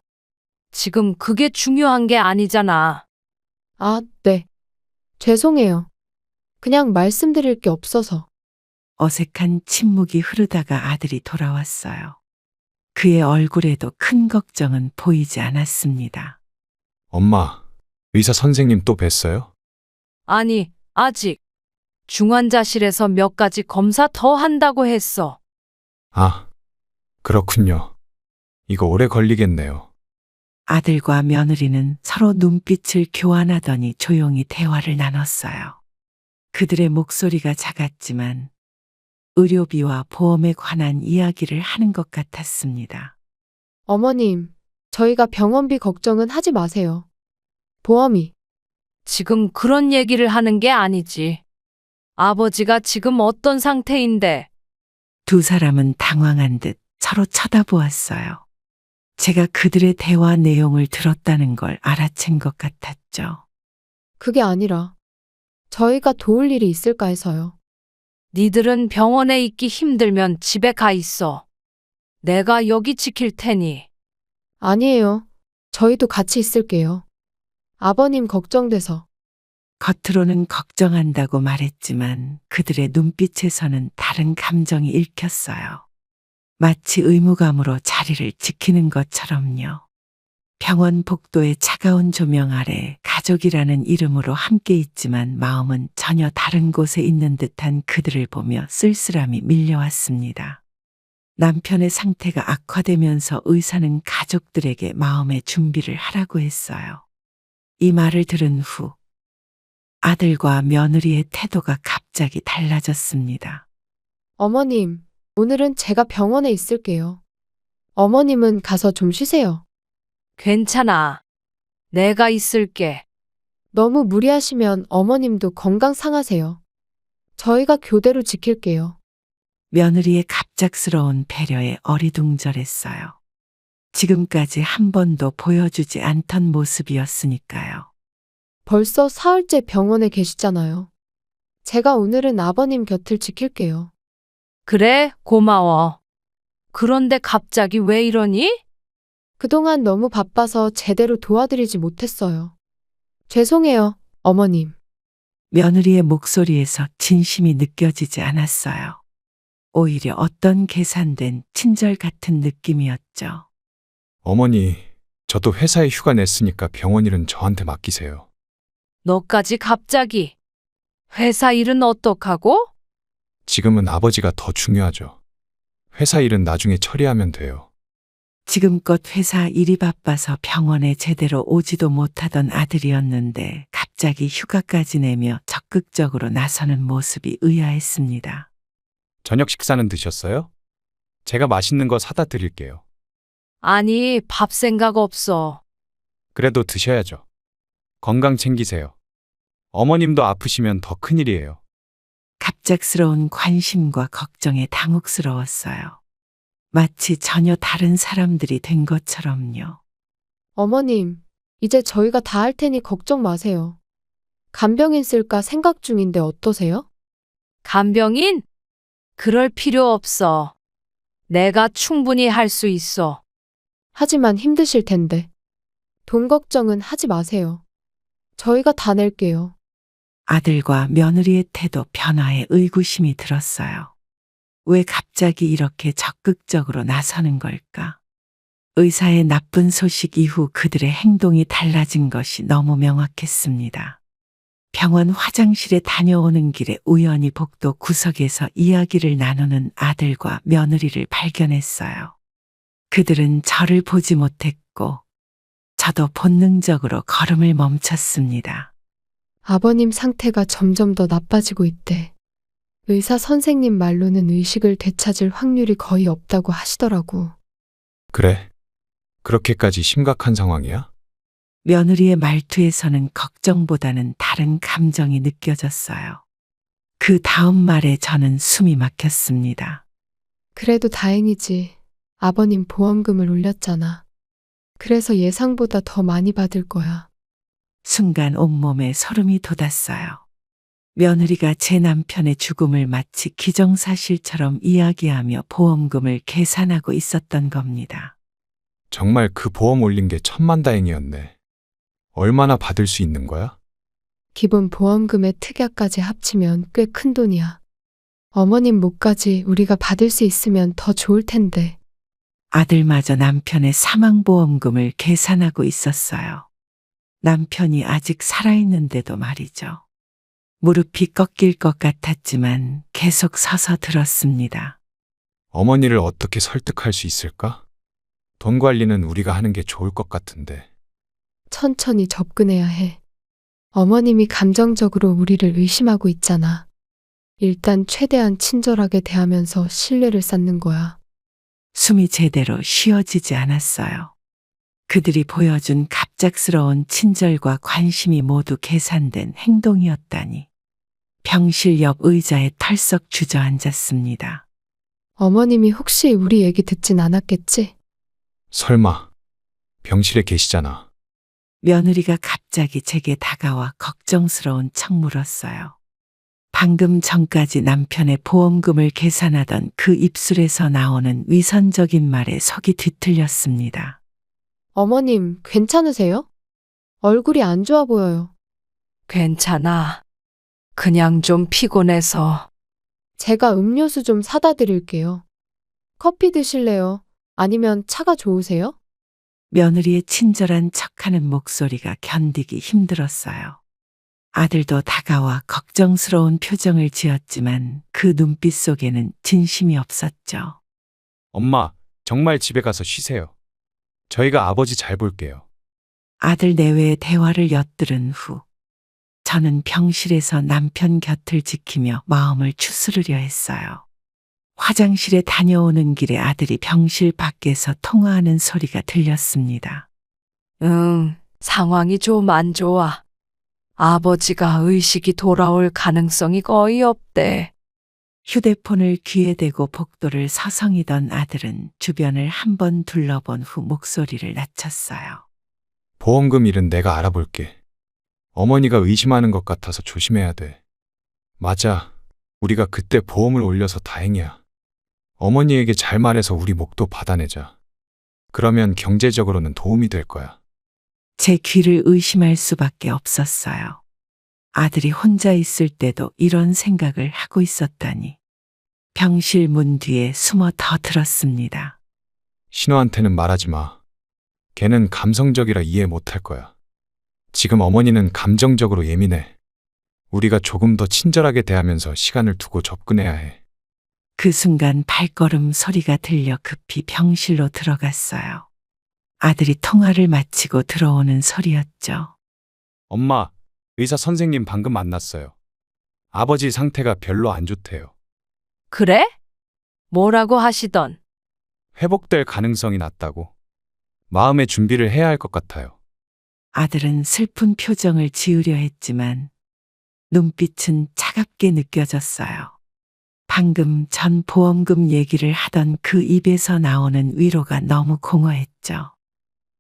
지금 그게 중요한 게 아니잖아. 아, 네. 죄송해요. 그냥 말씀드릴 게 없어서. 어색한 침묵이 흐르다가 아들이 돌아왔어요. 그의 얼굴에도 큰 걱정은 보이지 않았습니다. 엄마, 의사 선생님 또 뵀어요? 아니, 아직. 중환자실에서 몇 가지 검사 더 한다고 했어. 아, 그렇군요. 이거 오래 걸리겠네요. 아들과 며느리는 서로 눈빛을 교환하더니 조용히 대화를 나눴어요. 그들의 목소리가 작았지만 의료비와 보험에 관한 이야기를 하는 것 같았습니다. 어머님, 저희가 병원비 걱정은 하지 마세요. 보험이. 지금 그런 얘기를 하는 게 아니지. 아버지가 지금 어떤 상태인데? 두 사람은 당황한 듯 서로 쳐다보았어요. 제가 그들의 대화 내용을 들었다는 걸 알아챈 것 같았죠. 그게 아니라 저희가 도울 일이 있을까 해서요. 니들은 병원에 있기 힘들면 집에 가 있어. 내가 여기 지킬 테니. 아니에요. 저희도 같이 있을게요. 아버님 걱정돼서. 겉으로는 걱정한다고 말했지만 그들의 눈빛에서는 다른 감정이 읽혔어요. 마치 의무감으로 자리를 지키는 것처럼요. 병원 복도의 차가운 조명 아래 가족이라는 이름으로 함께 있지만 마음은 전혀 다른 곳에 있는 듯한 그들을 보며 쓸쓸함이 밀려왔습니다. 남편의 상태가 악화되면서 의사는 가족들에게 마음의 준비를 하라고 했어요. 이 말을 들은 후 아들과 며느리의 태도가 갑자기 달라졌습니다. 어머님, 오늘은 제가 병원에 있을게요. 어머님은 가서 좀 쉬세요. 괜찮아. 내가 있을게. 너무 무리하시면 어머님도 건강 상하세요. 저희가 교대로 지킬게요. 며느리의 갑작스러운 배려에 어리둥절했어요. 지금까지 한 번도 보여주지 않던 모습이었으니까요. 벌써 사흘째 병원에 계시잖아요. 제가 오늘은 아버님 곁을 지킬게요. 그래, 고마워. 그런데 갑자기 왜 이러니? 그동안 너무 바빠서 제대로 도와드리지 못했어요. 죄송해요, 어머님. 며느리의 목소리에서 진심이 느껴지지 않았어요. 오히려 어떤 계산된 친절 같은 느낌이었죠. 어머니, 저도 회사에 휴가 냈으니까 병원 일은 저한테 맡기세요. 너까지 갑자기. 회사 일은 어떡하고? 지금은 아버지가 더 중요하죠. 회사 일은 나중에 처리하면 돼요. 지금껏 회사 일이 바빠서 병원에 제대로 오지도 못하던 아들이었는데 갑자기 휴가까지 내며 적극적으로 나서는 모습이 의아했습니다. 저녁 식사는 드셨어요? 제가 맛있는 거 사다 드릴게요. 아니, 밥 생각 없어. 그래도 드셔야죠. 건강 챙기세요. 어머님도 아프시면 더 큰일이에요. 갑작스러운 관심과 걱정에 당혹스러웠어요. 마치 전혀 다른 사람들이 된 것처럼요. 어머님, 이제 저희가 다 할 테니 걱정 마세요. 간병인 쓸까 생각 중인데 어떠세요? 간병인? 그럴 필요 없어. 내가 충분히 할 수 있어. 하지만 힘드실 텐데. 돈 걱정은 하지 마세요. 저희가 다 낼게요. 아들과 며느리의 태도 변화에 의구심이 들었어요. 왜 갑자기 이렇게 적극적으로 나서는 걸까? 의사의 나쁜 소식 이후 그들의 행동이 달라진 것이 너무 명확했습니다. 병원 화장실에 다녀오는 길에 우연히 복도 구석에서 이야기를 나누는 아들과 며느리를 발견했어요. 그들은 저를 보지 못했고 저도 본능적으로 걸음을 멈췄습니다. 아버님 상태가 점점 더 나빠지고 있대. 의사 선생님 말로는 의식을 되찾을 확률이 거의 없다고 하시더라고. 그래? 그렇게까지 심각한 상황이야? 며느리의 말투에서는 걱정보다는 다른 감정이 느껴졌어요. 그 다음 말에 저는 숨이 막혔습니다. 그래도 다행이지. 아버님 보험금을 올렸잖아. 그래서 예상보다 더 많이 받을 거야. 순간 온몸에 소름이 돋았어요. 며느리가 제 남편의 죽음을 마치 기정사실처럼 이야기하며 보험금을 계산하고 있었던 겁니다. 정말 그 보험 올린 게 천만다행이었네. 얼마나 받을 수 있는 거야? 기본 보험금의 특약까지 합치면 꽤 큰 돈이야. 어머님 몫까지 우리가 받을 수 있으면 더 좋을 텐데. 아들마저 남편의 사망보험금을 계산하고 있었어요. 남편이 아직 살아있는데도 말이죠. 무릎이 꺾일 것 같았지만 계속 서서 들었습니다. 어머니를 어떻게 설득할 수 있을까? 돈 관리는 우리가 하는 게 좋을 것 같은데. 천천히 접근해야 해. 어머님이 감정적으로 우리를 의심하고 있잖아. 일단 최대한 친절하게 대하면서 신뢰를 쌓는 거야. 숨이 제대로 쉬어지지 않았어요. 그들이 보여준 갑작스러운 친절과 관심이 모두 계산된 행동이었다니. 병실 옆 의자에 털썩 주저앉았습니다. 어머님이 혹시 우리 얘기 듣진 않았겠지? 설마 병실에 계시잖아. 며느리가 갑자기 제게 다가와 걱정스러운 척 물었어요. 방금 전까지 남편의 보험금을 계산하던 그 입술에서 나오는 위선적인 말에 속이 뒤틀렸습니다. 어머님, 괜찮으세요? 얼굴이 안 좋아 보여요. 괜찮아. 그냥 좀 피곤해서. 제가 음료수 좀 사다 드릴게요. 커피 드실래요? 아니면 차가 좋으세요? 며느리의 친절한 척하는 목소리가 견디기 힘들었어요. 아들도 다가와 걱정스러운 표정을 지었지만 그 눈빛 속에는 진심이 없었죠. 엄마, 정말 집에 가서 쉬세요. 저희가 아버지 잘 볼게요. 아들 내외의 대화를 엿들은 후 저는 병실에서 남편 곁을 지키며 마음을 추스르려 했어요. 화장실에 다녀오는 길에 아들이 병실 밖에서 통화하는 소리가 들렸습니다. 상황이 좀 안 좋아. 아버지가 의식이 돌아올 가능성이 거의 없대. 휴대폰을 귀에 대고 복도를 서성이던 아들은 주변을 한번 둘러본 후 목소리를 낮췄어요. 보험금 일은 내가 알아볼게. 어머니가 의심하는 것 같아서 조심해야 돼. 맞아. 우리가 그때 보험을 올려서 다행이야. 어머니에게 잘 말해서 우리 목도 받아내자. 그러면 경제적으로는 도움이 될 거야. 제 귀를 의심할 수밖에 없었어요. 아들이 혼자 있을 때도 이런 생각을 하고 있었다니. 병실 문 뒤에 숨어 더 들었습니다. 신호한테는 말하지 마. 걔는 감성적이라 이해 못할 거야. 지금 어머니는 감정적으로 예민해. 우리가 조금 더 친절하게 대하면서 시간을 두고 접근해야 해. 그 순간 발걸음 소리가 들려 급히 병실로 들어갔어요. 아들이 통화를 마치고 들어오는 소리였죠. 엄마, 의사 선생님 방금 만났어요. 아버지 상태가 별로 안 좋대요. 그래? 뭐라고 하시던? 회복될 가능성이 낮다고. 마음의 준비를 해야 할 것 같아요. 아들은 슬픈 표정을 지으려 했지만 눈빛은 차갑게 느껴졌어요. 방금 전 보험금 얘기를 하던 그 입에서 나오는 위로가 너무 공허했죠.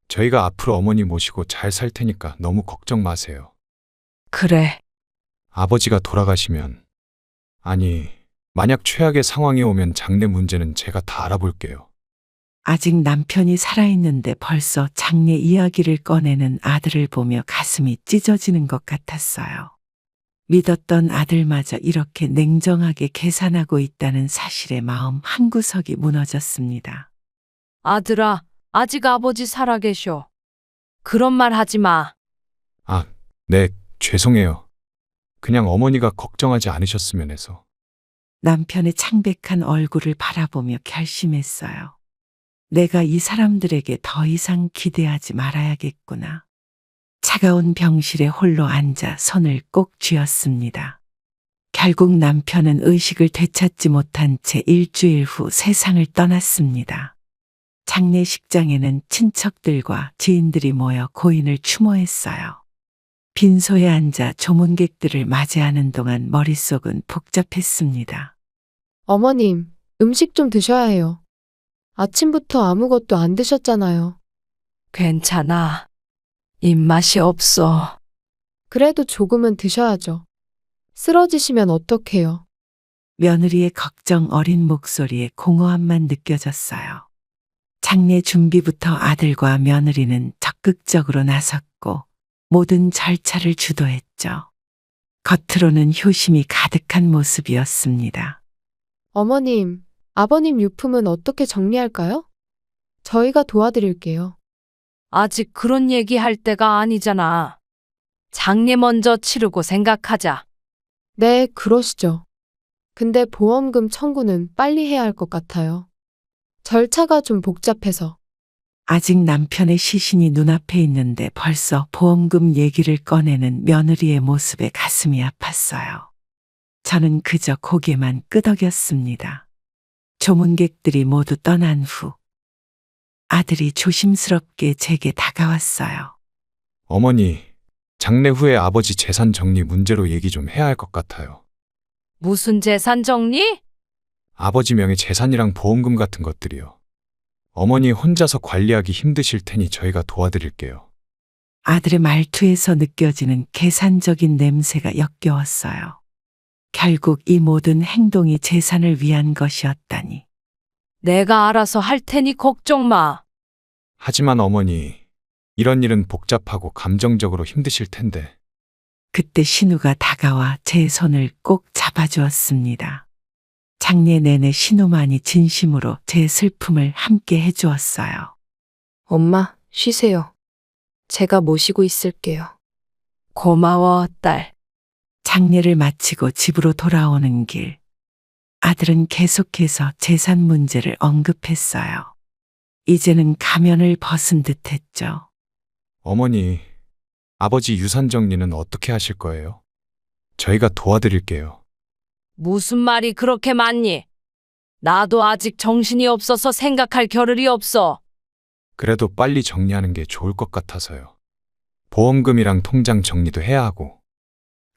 저희가 앞으로 어머니 모시고 잘 살 테니까 너무 걱정 마세요. 그래. 아버지가 돌아가시면, 아니, 만약 최악의 상황이 오면 장례 문제는 제가 다 알아볼게요. 아직 남편이 살아있는데 벌써 장례 이야기를 꺼내는 아들을 보며 가슴이 찢어지는 것 같았어요. 믿었던 아들마저 이렇게 냉정하게 계산하고 있다는 사실에 마음 한구석이 무너졌습니다. 아들아, 아직 아버지 살아계셔. 그런 말 하지 마. 아, 네, 죄송해요. 그냥 어머니가 걱정하지 않으셨으면 해서. 남편의 창백한 얼굴을 바라보며 결심했어요. 내가 이 사람들에게 더 이상 기대하지 말아야겠구나. 차가운 병실에 홀로 앉아 손을 꼭 쥐었습니다. 결국 남편은 의식을 되찾지 못한 채 일주일 후 세상을 떠났습니다. 장례식장에는 친척들과 지인들이 모여 고인을 추모했어요. 빈소에 앉아 조문객들을 맞이하는 동안 머릿속은 복잡했습니다. 어머님, 음식 좀 드셔야 해요. 아침부터 아무것도 안 드셨잖아요. 괜찮아. 입맛이 없어. 그래도 조금은 드셔야죠. 쓰러지시면 어떡해요? 며느리의 걱정 어린 목소리에 공허함만 느껴졌어요. 장례 준비부터 아들과 며느리는 적극적으로 나섰고 모든 절차를 주도했죠. 겉으로는 효심이 가득한 모습이었습니다. 어머님, 아버님 유품은 어떻게 정리할까요? 저희가 도와드릴게요. 아직 그런 얘기 할 때가 아니잖아. 장례 먼저 치르고 생각하자. 네, 그러시죠. 근데 보험금 청구는 빨리 해야 할 것 같아요. 절차가 좀 복잡해서. 아직 남편의 시신이 눈앞에 있는데 벌써 보험금 얘기를 꺼내는 며느리의 모습에 가슴이 아팠어요. 저는 그저 고개만 끄덕였습니다. 조문객들이 모두 떠난 후 아들이 조심스럽게 제게 다가왔어요. 어머니, 장례 후에 아버지 재산 정리 문제로 얘기 좀 해야 할 것 같아요. 무슨 재산 정리? 아버지 명의 재산이랑 보험금 같은 것들이요. 어머니 혼자서 관리하기 힘드실 테니 저희가 도와드릴게요. 아들의 말투에서 느껴지는 계산적인 냄새가 역겨웠어요. 결국 이 모든 행동이 재산을 위한 것이었다니. 내가 알아서 할 테니 걱정 마. 하지만 어머니, 이런 일은 복잡하고 감정적으로 힘드실 텐데. 그때 신우가 다가와 제 손을 꼭 잡아주었습니다. 장례 내내 신우만이 진심으로 제 슬픔을 함께 해주었어요. 엄마, 쉬세요. 제가 모시고 있을게요. 고마워, 딸. 장례를 마치고 집으로 돌아오는 길, 아들은 계속해서 재산 문제를 언급했어요. 이제는 가면을 벗은 듯 했죠. 어머니, 아버지 유산 정리는 어떻게 하실 거예요? 저희가 도와드릴게요. 무슨 말이 그렇게 많니? 나도 아직 정신이 없어서 생각할 겨를이 없어. 그래도 빨리 정리하는 게 좋을 것 같아서요. 보험금이랑 통장 정리도 해야 하고.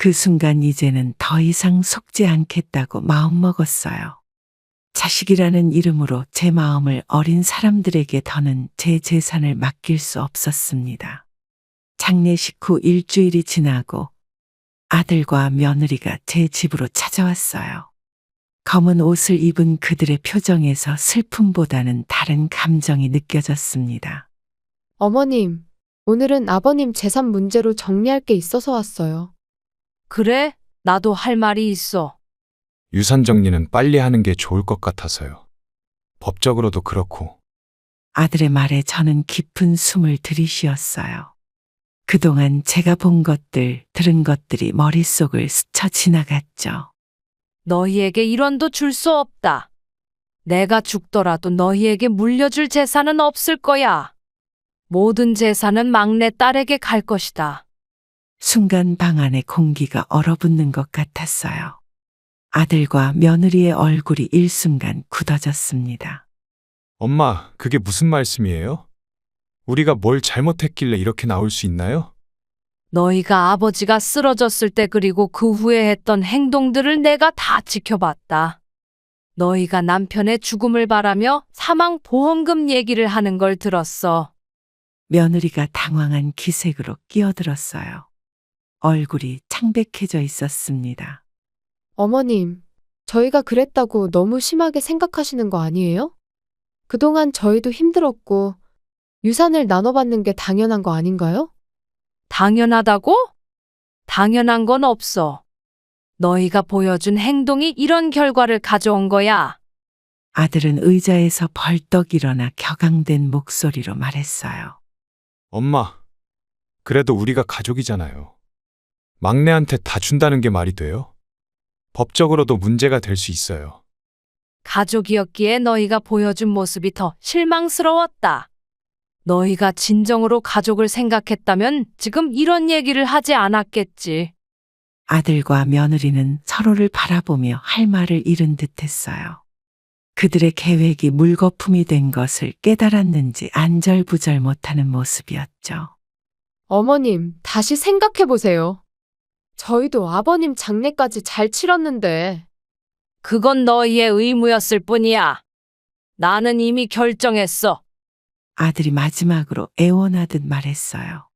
그 순간 이제는 더 이상 속지 않겠다고 마음먹었어요. 자식이라는 이름으로 제 마음을 어린 사람들에게 더는 제 재산을 맡길 수 없었습니다. 장례식 후 일주일이 지나고 아들과 며느리가 제 집으로 찾아왔어요. 검은 옷을 입은 그들의 표정에서 슬픔보다는 다른 감정이 느껴졌습니다. 어머님, 오늘은 아버님 재산 문제로 정리할 게 있어서 왔어요. 그래? 나도 할 말이 있어. 유산 정리는 빨리 하는 게 좋을 것 같아서요. 법적으로도 그렇고. 아들의 말에 저는 깊은 숨을 들이쉬었어요. 그동안 제가 본 것들, 들은 것들이 머릿속을 스쳐 지나갔죠. 너희에게 1원도 줄 수 없다. 내가 죽더라도 너희에게 물려줄 재산은 없을 거야. 모든 재산은 막내 딸에게 갈 것이다. 순간 방 안에 공기가 얼어붙는 것 같았어요. 아들과 며느리의 얼굴이 일순간 굳어졌습니다. 엄마, 그게 무슨 말씀이에요? 우리가 뭘 잘못했길래 이렇게 나올 수 있나요? 너희가 아버지가 쓰러졌을 때 그리고 그 후에 했던 행동들을 내가 다 지켜봤다. 너희가 남편의 죽음을 바라며 사망보험금 얘기를 하는 걸 들었어. 며느리가 당황한 기색으로 끼어들었어요. 얼굴이 창백해져 있었습니다. 어머님, 저희가 그랬다고 너무 심하게 생각하시는 거 아니에요? 그동안 저희도 힘들었고 유산을 나눠받는 게 당연한 거 아닌가요? 당연하다고? 당연한 건 없어. 너희가 보여준 행동이 이런 결과를 가져온 거야. 아들은 의자에서 벌떡 일어나 격앙된 목소리로 말했어요. 엄마, 그래도 우리가 가족이잖아요. 막내한테 다 준다는 게 말이 돼요? 법적으로도 문제가 될 수 있어요. 가족이었기에 너희가 보여준 모습이 더 실망스러웠다. 너희가 진정으로 가족을 생각했다면 지금 이런 얘기를 하지 않았겠지. 아들과 며느리는 서로를 바라보며 할 말을 잃은 듯했어요. 그들의 계획이 물거품이 된 것을 깨달았는지 안절부절 못하는 모습이었죠. 어머님, 다시 생각해 보세요. 저희도 아버님 장례까지 잘 치렀는데. 그건 너희의 의무였을 뿐이야. 나는 이미 결정했어. 아들이 마지막으로 애원하듯 말했어요.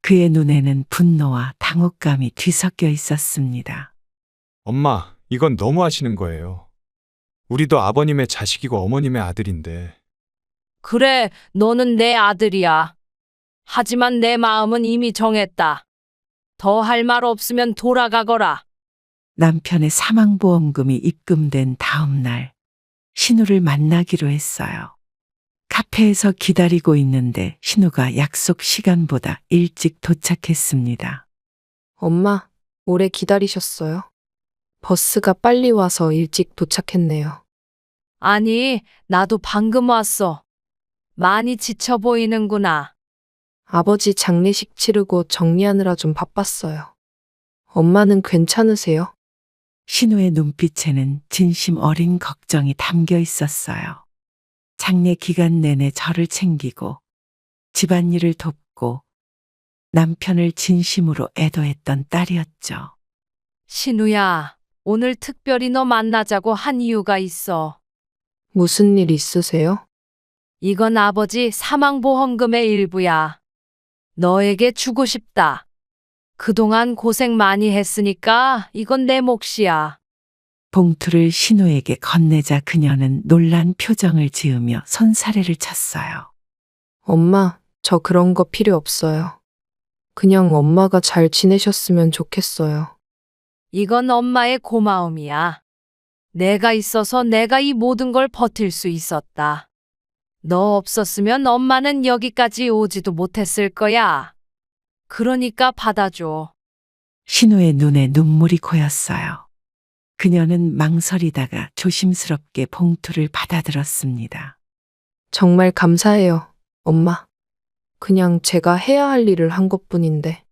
그의 눈에는 분노와 당혹감이 뒤섞여 있었습니다. 엄마, 이건 너무 하시는 거예요. 우리도 아버님의 자식이고 어머님의 아들인데. 그래, 너는 내 아들이야. 하지만 내 마음은 이미 정했다. 더 할 말 없으면 돌아가거라. 남편의 사망보험금이 입금된 다음 날 신우를 만나기로 했어요. 카페에서 기다리고 있는데 신우가 약속 시간보다 일찍 도착했습니다. 엄마, 오래 기다리셨어요? 버스가 빨리 와서 일찍 도착했네요. 아니, 나도 방금 왔어. 많이 지쳐 보이는구나. 아버지 장례식 치르고 정리하느라 좀 바빴어요. 엄마는 괜찮으세요? 신우의 눈빛에는 진심 어린 걱정이 담겨 있었어요. 장례 기간 내내 저를 챙기고 집안일을 돕고 남편을 진심으로 애도했던 딸이었죠. 신우야, 오늘 특별히 너 만나자고 한 이유가 있어. 무슨 일 있으세요? 이건 아버지 사망보험금의 일부야. 너에게 주고 싶다. 그동안 고생 많이 했으니까 이건 내 몫이야. 봉투를 신우에게 건네자 그녀는 놀란 표정을 지으며 손사래를 쳤어요. 엄마, 저 그런 거 필요 없어요. 그냥 엄마가 잘 지내셨으면 좋겠어요. 이건 엄마의 고마움이야. 내가 있어서 내가 이 모든 걸 버틸 수 있었다. 너 없었으면 엄마는 여기까지 오지도 못했을 거야. 그러니까 받아줘. 신우의 눈에 눈물이 고였어요. 그녀는 망설이다가 조심스럽게 봉투를 받아들었습니다. 정말 감사해요, 엄마. 그냥 제가 해야 할 일을 한 것뿐인데.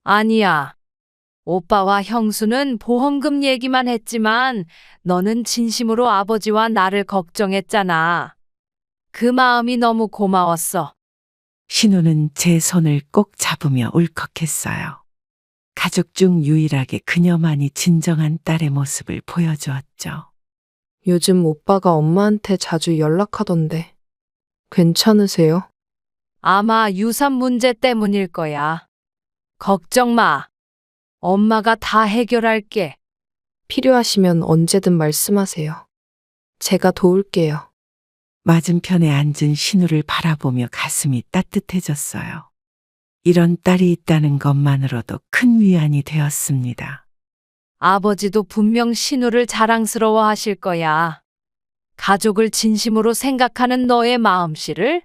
아니야. 오빠와 형수는 보험금 얘기만 했지만 너는 진심으로 아버지와 나를 걱정했잖아. 그 마음이 너무 고마웠어. 신우는 제 손을 꼭 잡으며 울컥했어요. 가족 중 유일하게 그녀만이 진정한 딸의 모습을 보여주었죠. 요즘 오빠가 엄마한테 자주 연락하던데. 괜찮으세요? 아마 유산 문제 때문일 거야. 걱정 마. 엄마가 다 해결할게. 필요하시면 언제든 말씀하세요. 제가 도울게요. 맞은편에 앉은 신우를 바라보며 가슴이 따뜻해졌어요. 이런 딸이 있다는 것만으로도 큰 위안이 되었습니다. 아버지도 분명 신우를 자랑스러워 하실 거야. 가족을 진심으로 생각하는 너의 마음씨를?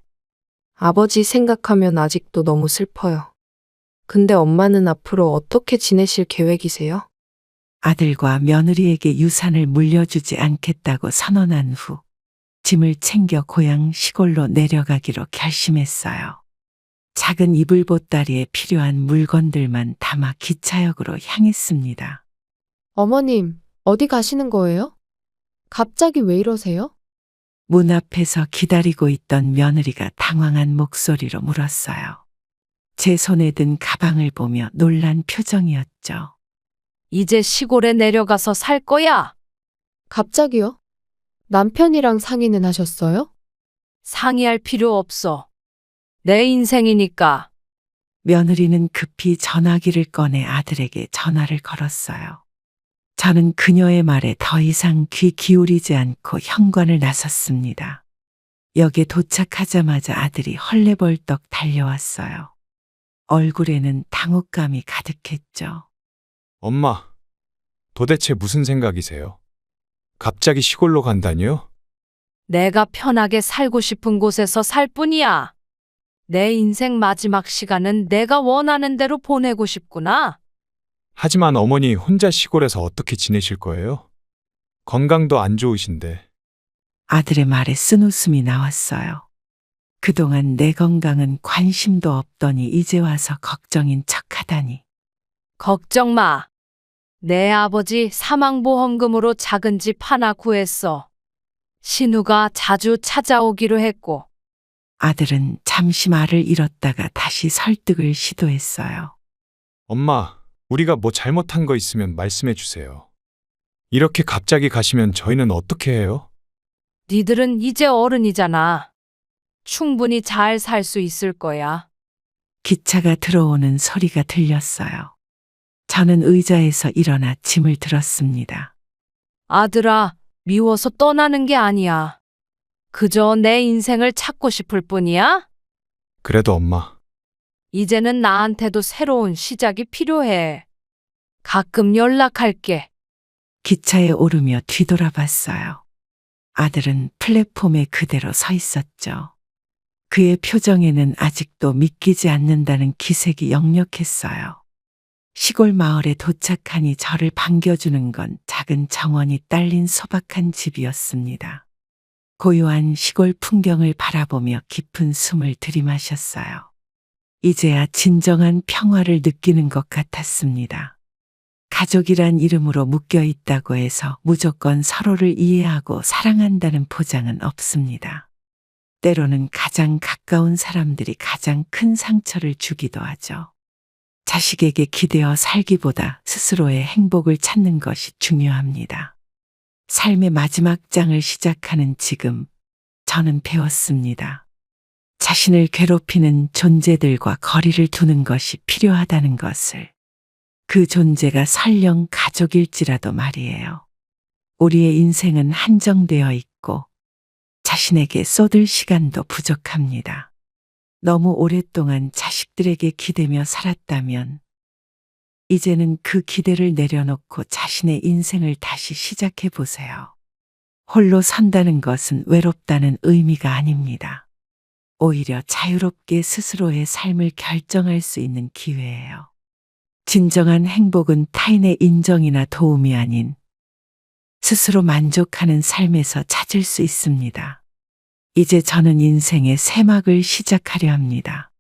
아버지 생각하면 아직도 너무 슬퍼요. 근데 엄마는 앞으로 어떻게 지내실 계획이세요? 아들과 며느리에게 유산을 물려주지 않겠다고 선언한 후 짐을 챙겨 고향 시골로 내려가기로 결심했어요. 작은 이불 보따리에 필요한 물건들만 담아 기차역으로 향했습니다. 어머님, 어디 가시는 거예요? 갑자기 왜 이러세요? 문 앞에서 기다리고 있던 며느리가 당황한 목소리로 물었어요. 제 손에 든 가방을 보며 놀란 표정이었죠. 이제 시골에 내려가서 살 거야? 갑자기요? 남편이랑 상의는 하셨어요? 상의할 필요 없어. 내 인생이니까. 며느리는 급히 전화기를 꺼내 아들에게 전화를 걸었어요. 저는 그녀의 말에 더 이상 귀 기울이지 않고 현관을 나섰습니다. 역에 도착하자마자 아들이 헐레벌떡 달려왔어요. 얼굴에는 당혹감이 가득했죠. 엄마, 도대체 무슨 생각이세요? 갑자기 시골로 간다니요? 내가 편하게 살고 싶은 곳에서 살 뿐이야. 내 인생 마지막 시간은 내가 원하는 대로 보내고 싶구나. 하지만 어머니 혼자 시골에서 어떻게 지내실 거예요? 건강도 안 좋으신데. 아들의 말에 쓴웃음이 나왔어요. 그동안 내 건강은 관심도 없더니 이제 와서 걱정인 척하다니. 걱정 마. 내 아버지 사망보험금으로 작은 집 하나 구했어. 신우가 자주 찾아오기로 했고. 아들은 잠시 말을 잃었다가 다시 설득을 시도했어요. 엄마, 우리가 뭐 잘못한 거 있으면 말씀해 주세요. 이렇게 갑자기 가시면 저희는 어떻게 해요? 니들은 이제 어른이잖아. 충분히 잘 살 수 있을 거야. 기차가 들어오는 소리가 들렸어요. 저는 의자에서 일어나 짐을 들었습니다. 아들아, 미워서 떠나는 게 아니야. 그저 내 인생을 찾고 싶을 뿐이야? 그래도 엄마, 이제는 나한테도 새로운 시작이 필요해. 가끔 연락할게. 기차에 오르며 뒤돌아봤어요. 아들은 플랫폼에 그대로 서 있었죠. 그의 표정에는 아직도 믿기지 않는다는 기색이 역력했어요. 시골 마을에 도착하니 저를 반겨주는 건 작은 정원이 딸린 소박한 집이었습니다. 고요한 시골 풍경을 바라보며 깊은 숨을 들이마셨어요. 이제야 진정한 평화를 느끼는 것 같았습니다. 가족이란 이름으로 묶여 있다고 해서 무조건 서로를 이해하고 사랑한다는 보장은 없습니다. 때로는 가장 가까운 사람들이 가장 큰 상처를 주기도 하죠. 자식에게 기대어 살기보다 스스로의 행복을 찾는 것이 중요합니다. 삶의 마지막 장을 시작하는 지금, 저는 배웠습니다. 자신을 괴롭히는 존재들과 거리를 두는 것이 필요하다는 것을. 그 존재가 설령 가족일지라도 말이에요. 우리의 인생은 한정되어 있고 자신에게 쏟을 시간도 부족합니다. 너무 오랫동안 자식들에게 기대며 살았다면 이제는 그 기대를 내려놓고 자신의 인생을 다시 시작해 보세요. 홀로 산다는 것은 외롭다는 의미가 아닙니다. 오히려 자유롭게 스스로의 삶을 결정할 수 있는 기회예요. 진정한 행복은 타인의 인정이나 도움이 아닌 스스로 만족하는 삶에서 찾을 수 있습니다. 이제 저는 인생의 새 막을 시작하려 합니다.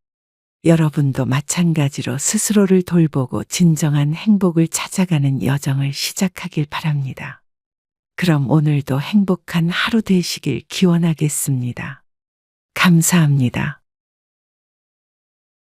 여러분도 마찬가지로 스스로를 돌보고 진정한 행복을 찾아가는 여정을 시작하길 바랍니다. 그럼 오늘도 행복한 하루 되시길 기원하겠습니다. 감사합니다.